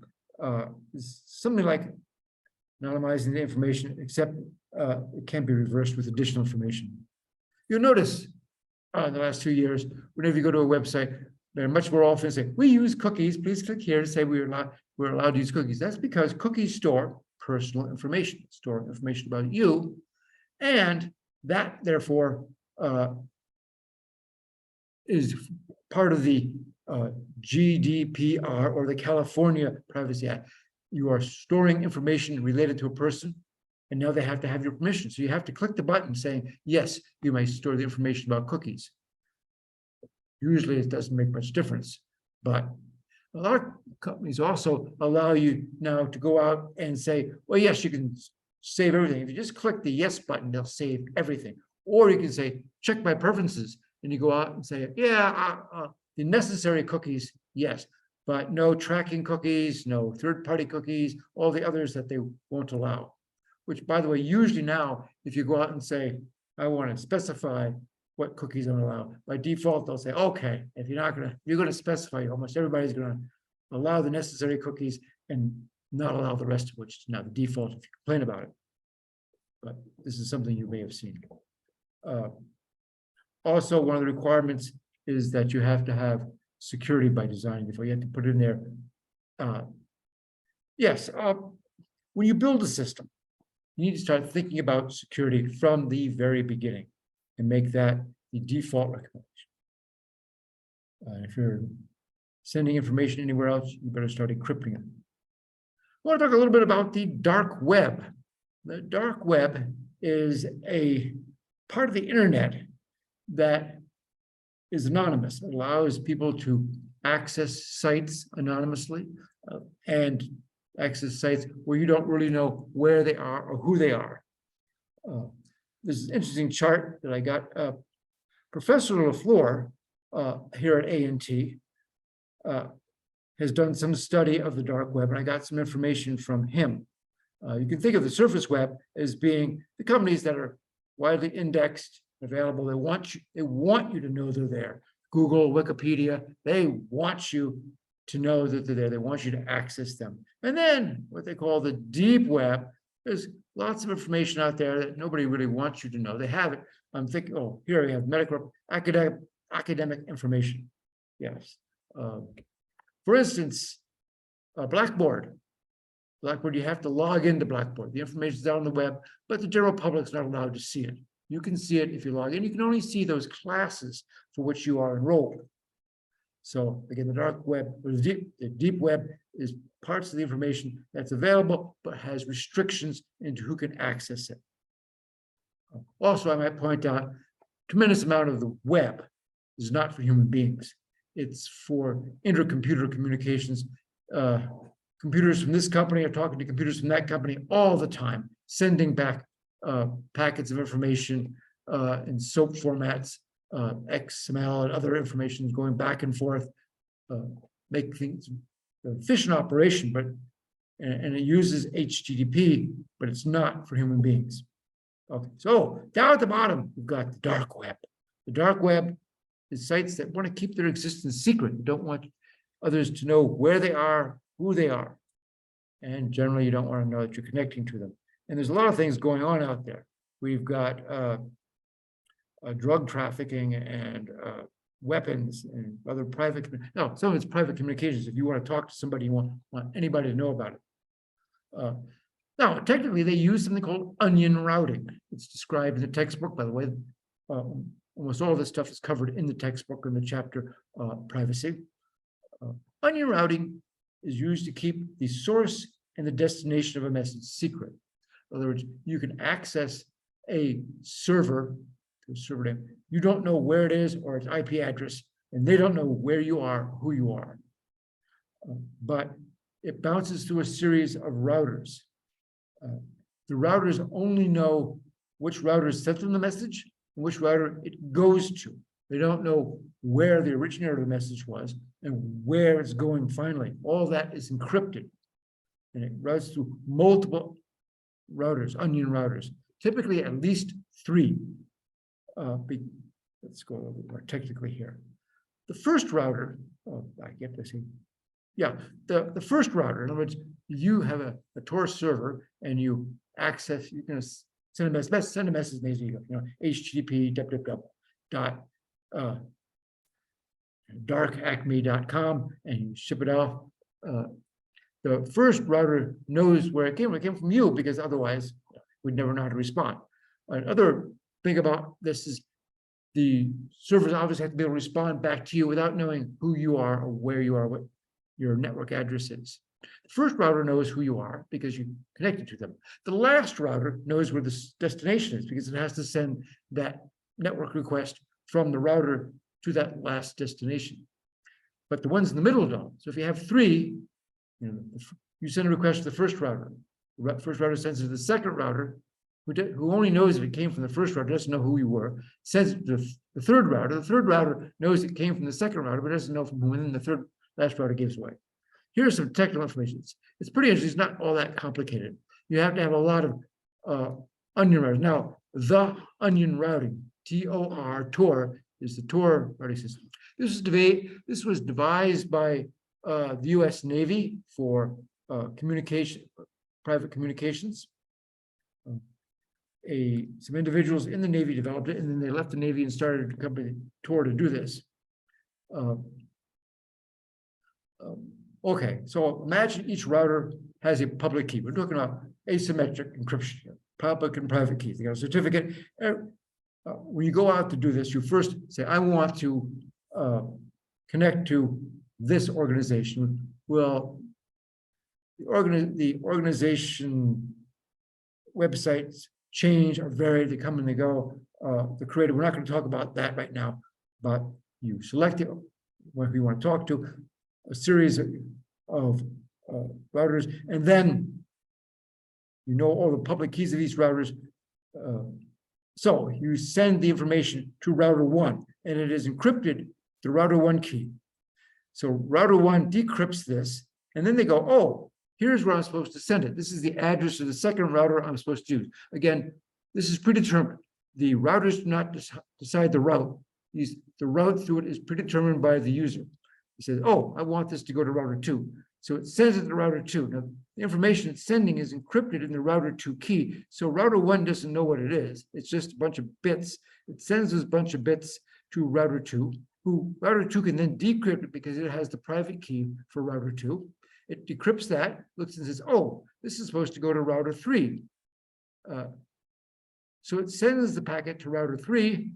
Something like anonymizing the information, except it can be reversed with additional information. You'll notice in the last 2 years, whenever you go to a website, they're much more often say, we use cookies, please click here to say we're allowed to use cookies. That's because cookies store personal information, store information about you, and that therefore is part of the GDPR, or the California Privacy Act. You are storing information related to a person, and now they have to have your permission. So you have to click the button saying, yes, you may store the information about cookies. Usually it doesn't make much difference, but a lot of companies also allow you now to go out and say, well, yes, you can save everything. If you just click the yes button, they'll save everything. Or you can say, check my preferences. And you go out and say, yeah, the necessary cookies, yes, but no tracking cookies, no third-party cookies, all the others that they won't allow. Which, by the way, usually now, if you go out and say, I want to specify what cookies I'm allowed, by default, they'll say, okay, if you're going to specify, almost everybody's going to allow the necessary cookies and not allow the rest of which is now the default if you complain about it. But this is something you may have seen. Also, one of the requirements is that you have to have security by design before you have to put it in there. When you build a system, you need to start thinking about security from the very beginning and make that the default recommendation. If you're sending information anywhere else, you better start encrypting it. I want to talk a little bit about the dark web. The dark web is a part of the internet that is anonymous. It allows people to access sites anonymously and access sites where you don't really know where they are or who they are. This is an interesting chart that I got. Professor LaFleur here at A&T has done some study of the dark web, and I got some information from him. You can think of the surface web as being the companies that are widely indexed, available. They want you to know they're there. Google, Wikipedia, they want you to know that they're there. They want you to access them. And then what they call the deep web, there's lots of information out there that nobody really wants you to know. They have it. I'm thinking, oh, here we have medical, academic information. Yes. For instance, Blackboard. Blackboard, you have to log into Blackboard. The information is out on the web, but the general public's not allowed to see it. You can see it if you log in. You can only see those classes for which you are enrolled. So again, the dark web, or the deep web is parts of the information that's available, but has restrictions into who can access it. Also, I might point out, tremendous amount of the web is not for human beings. It's for intercomputer communications. Computers from this company are talking to computers from that company all the time, sending back packets of information in SOAP formats, XML and other information going back and forth, make things an efficient operation, but and it uses HTTP, but it's not for human beings. Okay, so down at the bottom, we've got the dark web. The dark web is sites that want to keep their existence secret. You don't want others to know where they are, who they are. And generally, you don't want to know that you're connecting to them. And there's a lot of things going on out there. We've got drug trafficking and weapons and other private, no, some of it's private communications. If you want to talk to somebody, you want anybody to know about it. Now, technically, they use something called onion routing. It's described in the textbook, by the way. Almost all of this stuff is covered in the textbook in the chapter privacy. Onion routing is used to keep the source and the destination of a message secret. In other words, you can access a server, name. You don't know where it is or its IP address, and they don't know where you are, who you are. But it bounces through a series of routers. The routers only know which router sent them the message and which router it goes to. They don't know where the originator of the message was and where it's going finally. All that is encrypted. And it routes through multiple routers, onion routers, typically at least 3. Let's go a little bit more technically here. The first router, I get this. Yeah, the first router, in other words, you have a Tor server and you access, you're going to send a message, maybe, HTTP, darkacme.com, and you ship it off. The first router knows where it came. It came from you, because otherwise we'd never know how to respond. Another thing about this is the servers obviously have to be able to respond back to you without knowing who you are or where you are, what your network address is. The first router knows who you are because you connected to them. The last router knows where the destination is because it has to send that network request from the router to that last destination. But the ones in the middle don't. So if you have 3, you send a request to the first router. The first router sends it to the second router, who only knows if it came from the first router, doesn't know who you were, sends it to the third router. The third router knows it came from the second router, but doesn't know from whom, and then the last router gives away. Here's some technical information. It's pretty interesting. It's not all that complicated. You have to have a lot of onion routers. Now, the onion routing, Tor, is the Tor routing system. This was devised by the U.S. Navy for communication, private communications. Some individuals in the Navy developed it, and then they left the Navy and started a company, Tor, to do this. Okay, so imagine each router has a public key. We're talking about asymmetric encryption here, public and private keys. They got a certificate. When you go out to do this, you first say, I want to connect to this organization. Well, the organization websites change or vary, they come and they go. The creator, we're not going to talk about that right now, but you select it, what you want to talk to, a series of routers, and then you know all the public keys of these routers. So you send the information to router 1, and it is encrypted to router 1 key. So router 1 decrypts this, and then they go, oh, here's where I'm supposed to send it. This is the address of the second router I'm supposed to use. Again, this is predetermined. The routers do not decide the route. The route through it is predetermined by the user. He says, oh, I want this to go to router 2. So it sends it to router 2. Now, the information it's sending is encrypted in the router 2 key. So router 1 doesn't know what it is. It's just a bunch of bits. It sends this bunch of bits to router 2, who router 2 can then decrypt it because it has the private key for router 2. It decrypts that, looks and says, oh, this is supposed to go to router 3. So it sends the packet to router 3.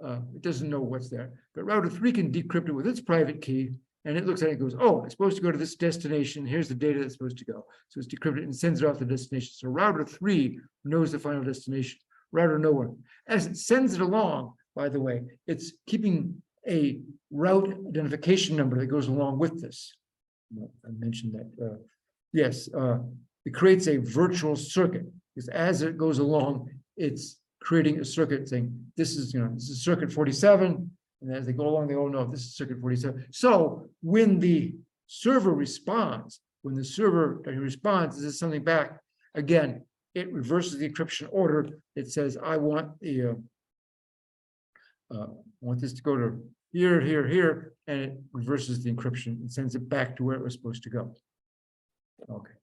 It doesn't know what's there, but router 3 can decrypt it with its private key, and it looks at it and goes, oh, it's supposed to go to this destination. Here's the data that's supposed to go. So it's decrypted and sends it off the destination. So router 3 knows the final destination. Router no one. As it sends it along, by the way, it's keeping a route identification number that goes along with this. I mentioned that. Yes, it creates a virtual circuit, because as it goes along, it's creating a circuit saying, this is circuit 47. And as they go along, they all know this is circuit 47. So when the server responds, this is something back, again, it reverses the encryption order. It says, I want the want this to go to here, here, here, and it reverses the encryption and sends it back to where it was supposed to go. Okay.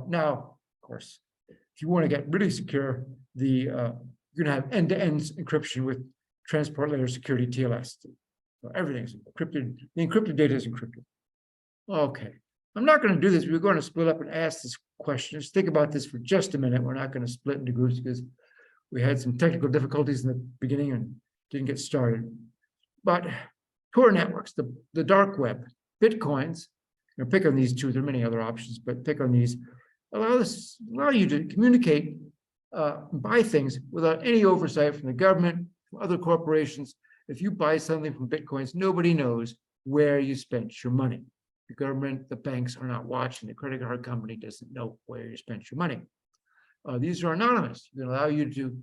Now, of course, if you want to get really secure, you're going to have end-to-end encryption with transport layer security TLS. So everything's encrypted. The encrypted data is encrypted. Okay. I'm not going to do this. We're going to split up and ask this question. Just think about this for just a minute. We're not going to split into groups because we had some technical difficulties in the beginning and didn't get started. But Tor networks, the dark web, Bitcoins, pick on these two. There are many other options, but pick on these. Allow you to communicate, buy things without any oversight from the government, from other corporations. If you buy something from Bitcoins, nobody knows where you spent your money. The government, the banks are not watching. The credit card company doesn't know where you spent your money. These are anonymous. They allow you to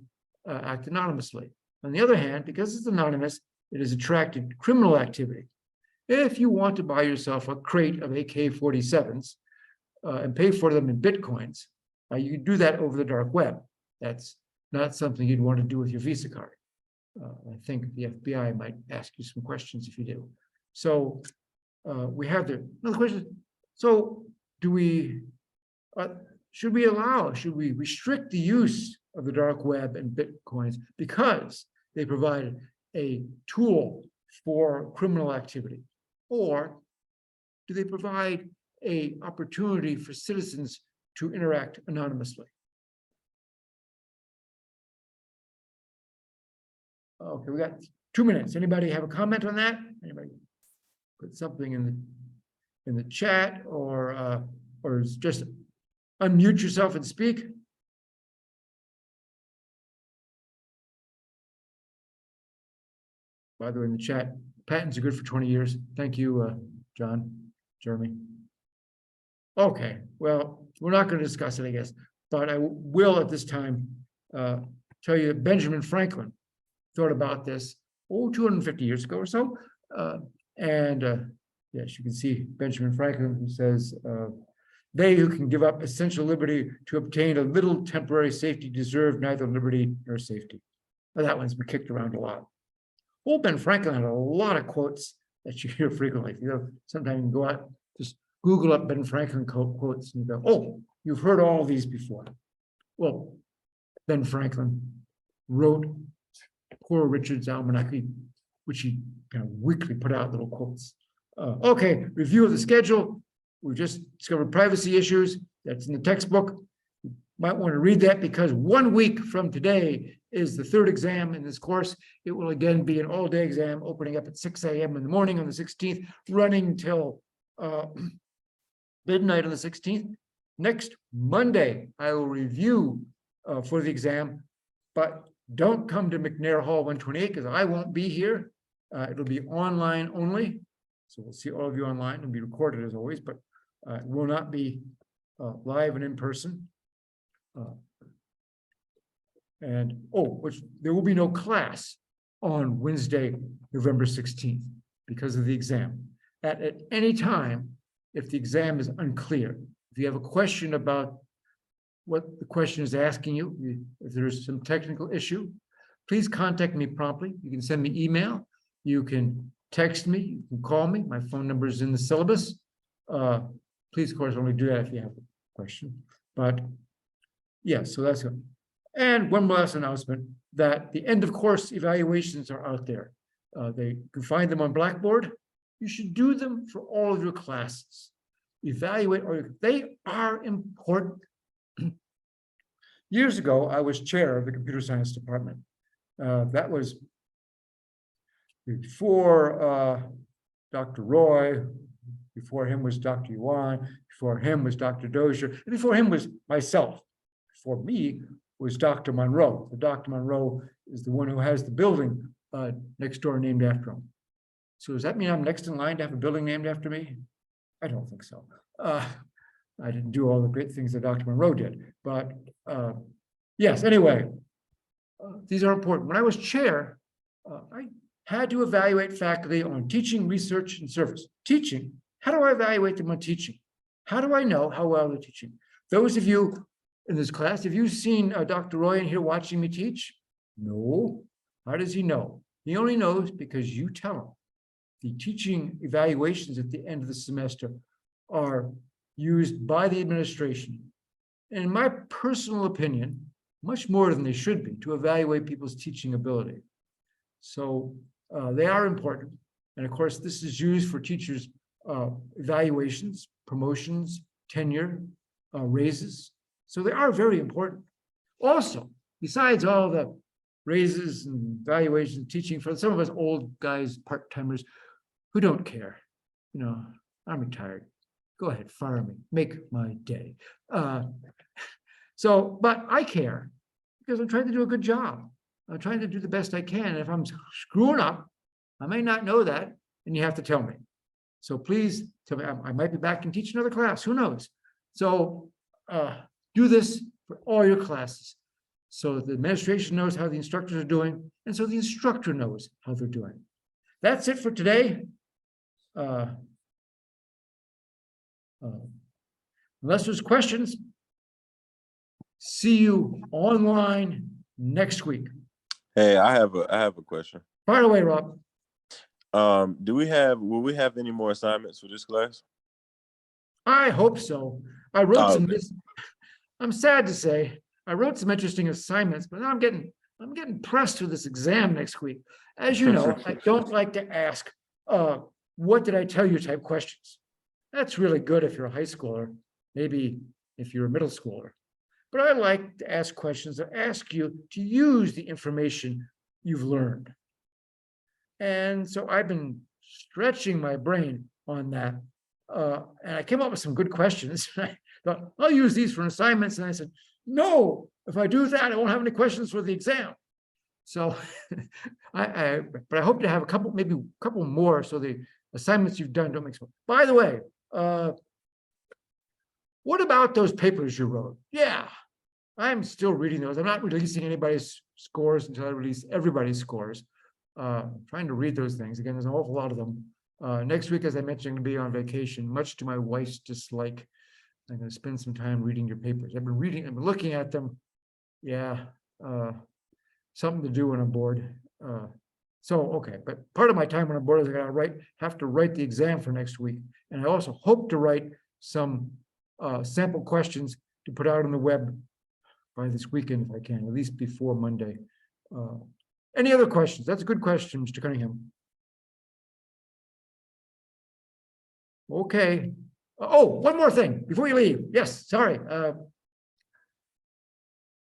act anonymously. On the other hand, because it's anonymous, it has attracted criminal activity. If you want to buy yourself a crate of AK-47s and pay for them in Bitcoins, you can do that over the dark web. That's not something you'd want to do with your Visa card. I think the FBI might ask you some questions if you do. So we have another question. So should we restrict the use of the dark web and Bitcoins because they provide a tool for criminal activity? Or do they provide an opportunity for citizens to interact anonymously? Okay, we got 2 minutes. Anybody have a comment on that? Anybody put something in the chat, or just unmute yourself and speak? By the way, in the chat, patents are good for 20 years. Thank you, John, Jeremy. Okay, well, we're not going to discuss it, I guess, but I will at this time tell you that Benjamin Franklin thought about this 250 years ago or so. Yes, you can see Benjamin Franklin, who says, they who can give up essential liberty to obtain a little temporary safety deserve neither liberty nor safety. Well, that one's been kicked around a lot. Old Ben Franklin had a lot of quotes that you hear frequently. Sometimes you can go out, just Google up Ben Franklin quotes, and you go, oh, you've heard all of these before. Well, Ben Franklin wrote Poor Richard's Almanac, which he kind of weekly put out little quotes. Okay, review of the schedule. We just discovered privacy issues. That's in the textbook. You might want to read that because 1 week from today is the third exam in this course. It will again be an all-day exam opening up at 6 a.m. in the morning on the 16th, running till midnight on the 16th. Next Monday, I will review for the exam, but don't come to McNair Hall 128 because I won't be here. It'll be online only. So we'll see all of you online. It'll be recorded as always, but it will not be live and in person. Which there will be no class on Wednesday, November 16th because of the exam. At any time, if the exam is unclear, if you have a question about what the question is asking you, if there's some technical issue, please contact me promptly. You can send me email, you can text me, you can call me. My phone number is in the syllabus. Please, of course, only do that if you have a question. But yeah, so that's good. And one last announcement that the end of course evaluations are out there. They can find them on Blackboard. You should do them for all of your classes. Evaluate, or they are important. Years ago, I was chair of the computer science department. That was before Dr. Roy, before him was Dr. Yuan, before him was Dr. Dozier, and before him was myself. Before me was Dr. Monroe. So Dr. Monroe is the one who has the building next door named after him. So does that mean I'm next in line to have a building named after me? I don't think so. I didn't do all the great things that Dr. Monroe did, but yes, anyway, these are important. When I was chair, I had to evaluate faculty on teaching, research, and service. Teaching, how do I evaluate them on teaching? How do I know how well they're teaching? Those of you in this class, have you seen Dr. Roy in here watching me teach? No. How does he know? He only knows because you tell him. The teaching evaluations at the end of the semester are used by the administration, and in my personal opinion, much more than they should be, to evaluate people's teaching ability. So they are important. And of course, this is used for teachers' evaluations, promotions, tenure, raises. So they are very important. Also, besides all the raises and evaluations, teaching for some of us old guys, part-timers who don't care, you know, I'm retired. Go ahead, fire me, make my day. But I care because I'm trying to do a good job. I'm trying to do the best I can. And if I'm screwing up, I may not know that, and you have to tell me. So please tell me, I might be back and teach another class, who knows? So do this for all your classes, so the administration knows how the instructors are doing, and so the instructor knows how they're doing. That's it for today. Unless there's questions, see you online next week. Hey, I have a question. Fire away, Rob. Will we have any more assignments for this class? I hope so. I wrote some. Okay. I'm sad to say I wrote some interesting assignments, but now I'm getting pressed with this exam next week. As you know, I don't like to ask what did I tell you type questions. That's really good if you're a high schooler, maybe if you're a middle schooler. But I like to ask questions that ask you to use the information you've learned. And so I've been stretching my brain on that. And I came up with some good questions. I thought, I'll use these for assignments. And I said, no, if I do that, I won't have any questions for the exam. So but I hope to have maybe a couple more, so the assignments you've done don't make sense. By the way, what about those papers you wrote? Yeah, I'm still reading those. I'm not releasing anybody's scores until I release everybody's scores. Trying to read those things. Again, there's an awful lot of them. Next week, as I mentioned, I'm going to be on vacation, much to my wife's dislike. I'm going to spend some time reading your papers. I've been looking at them. Yeah, something to do when I'm bored. Okay, but part of my time when I'm bored is I gotta have to write the exam for next week. And I also hope to write some sample questions to put out on the web by this weekend if I can, at least before Monday. Any other questions? That's a good question, Mr. Cunningham. Okay. Oh, one more thing before you leave. Yes, sorry.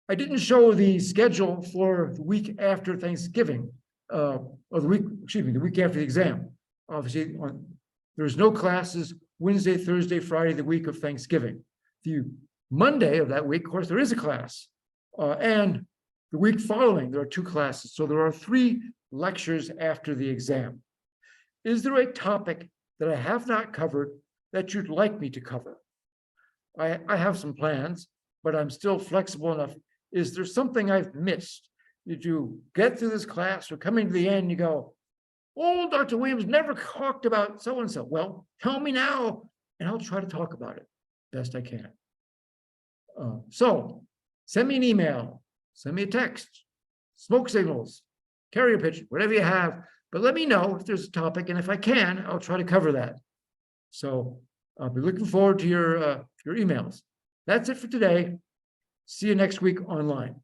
I didn't show the schedule for the week after Thanksgiving, or the week after the exam. Obviously, there's no classes Wednesday, Thursday, Friday, the week of Thanksgiving. The Monday of that week, of course, there is a class. And the week following, there are 2 classes. So there are 3 lectures after the exam. Is there a topic that I have not covered that you'd like me to cover? I have some plans, but I'm still flexible enough. Is there something I've missed? Did you get through this class or coming to the end, you go, oh, Dr. Williams never talked about so-and-so. Well, tell me now, and I'll try to talk about it best I can. So send me an email, send me a text, smoke signals, carrier pigeon, whatever you have, but let me know if there's a topic, and if I can, I'll try to cover that. So I'll be looking forward to your emails. That's it for today. See you next week online.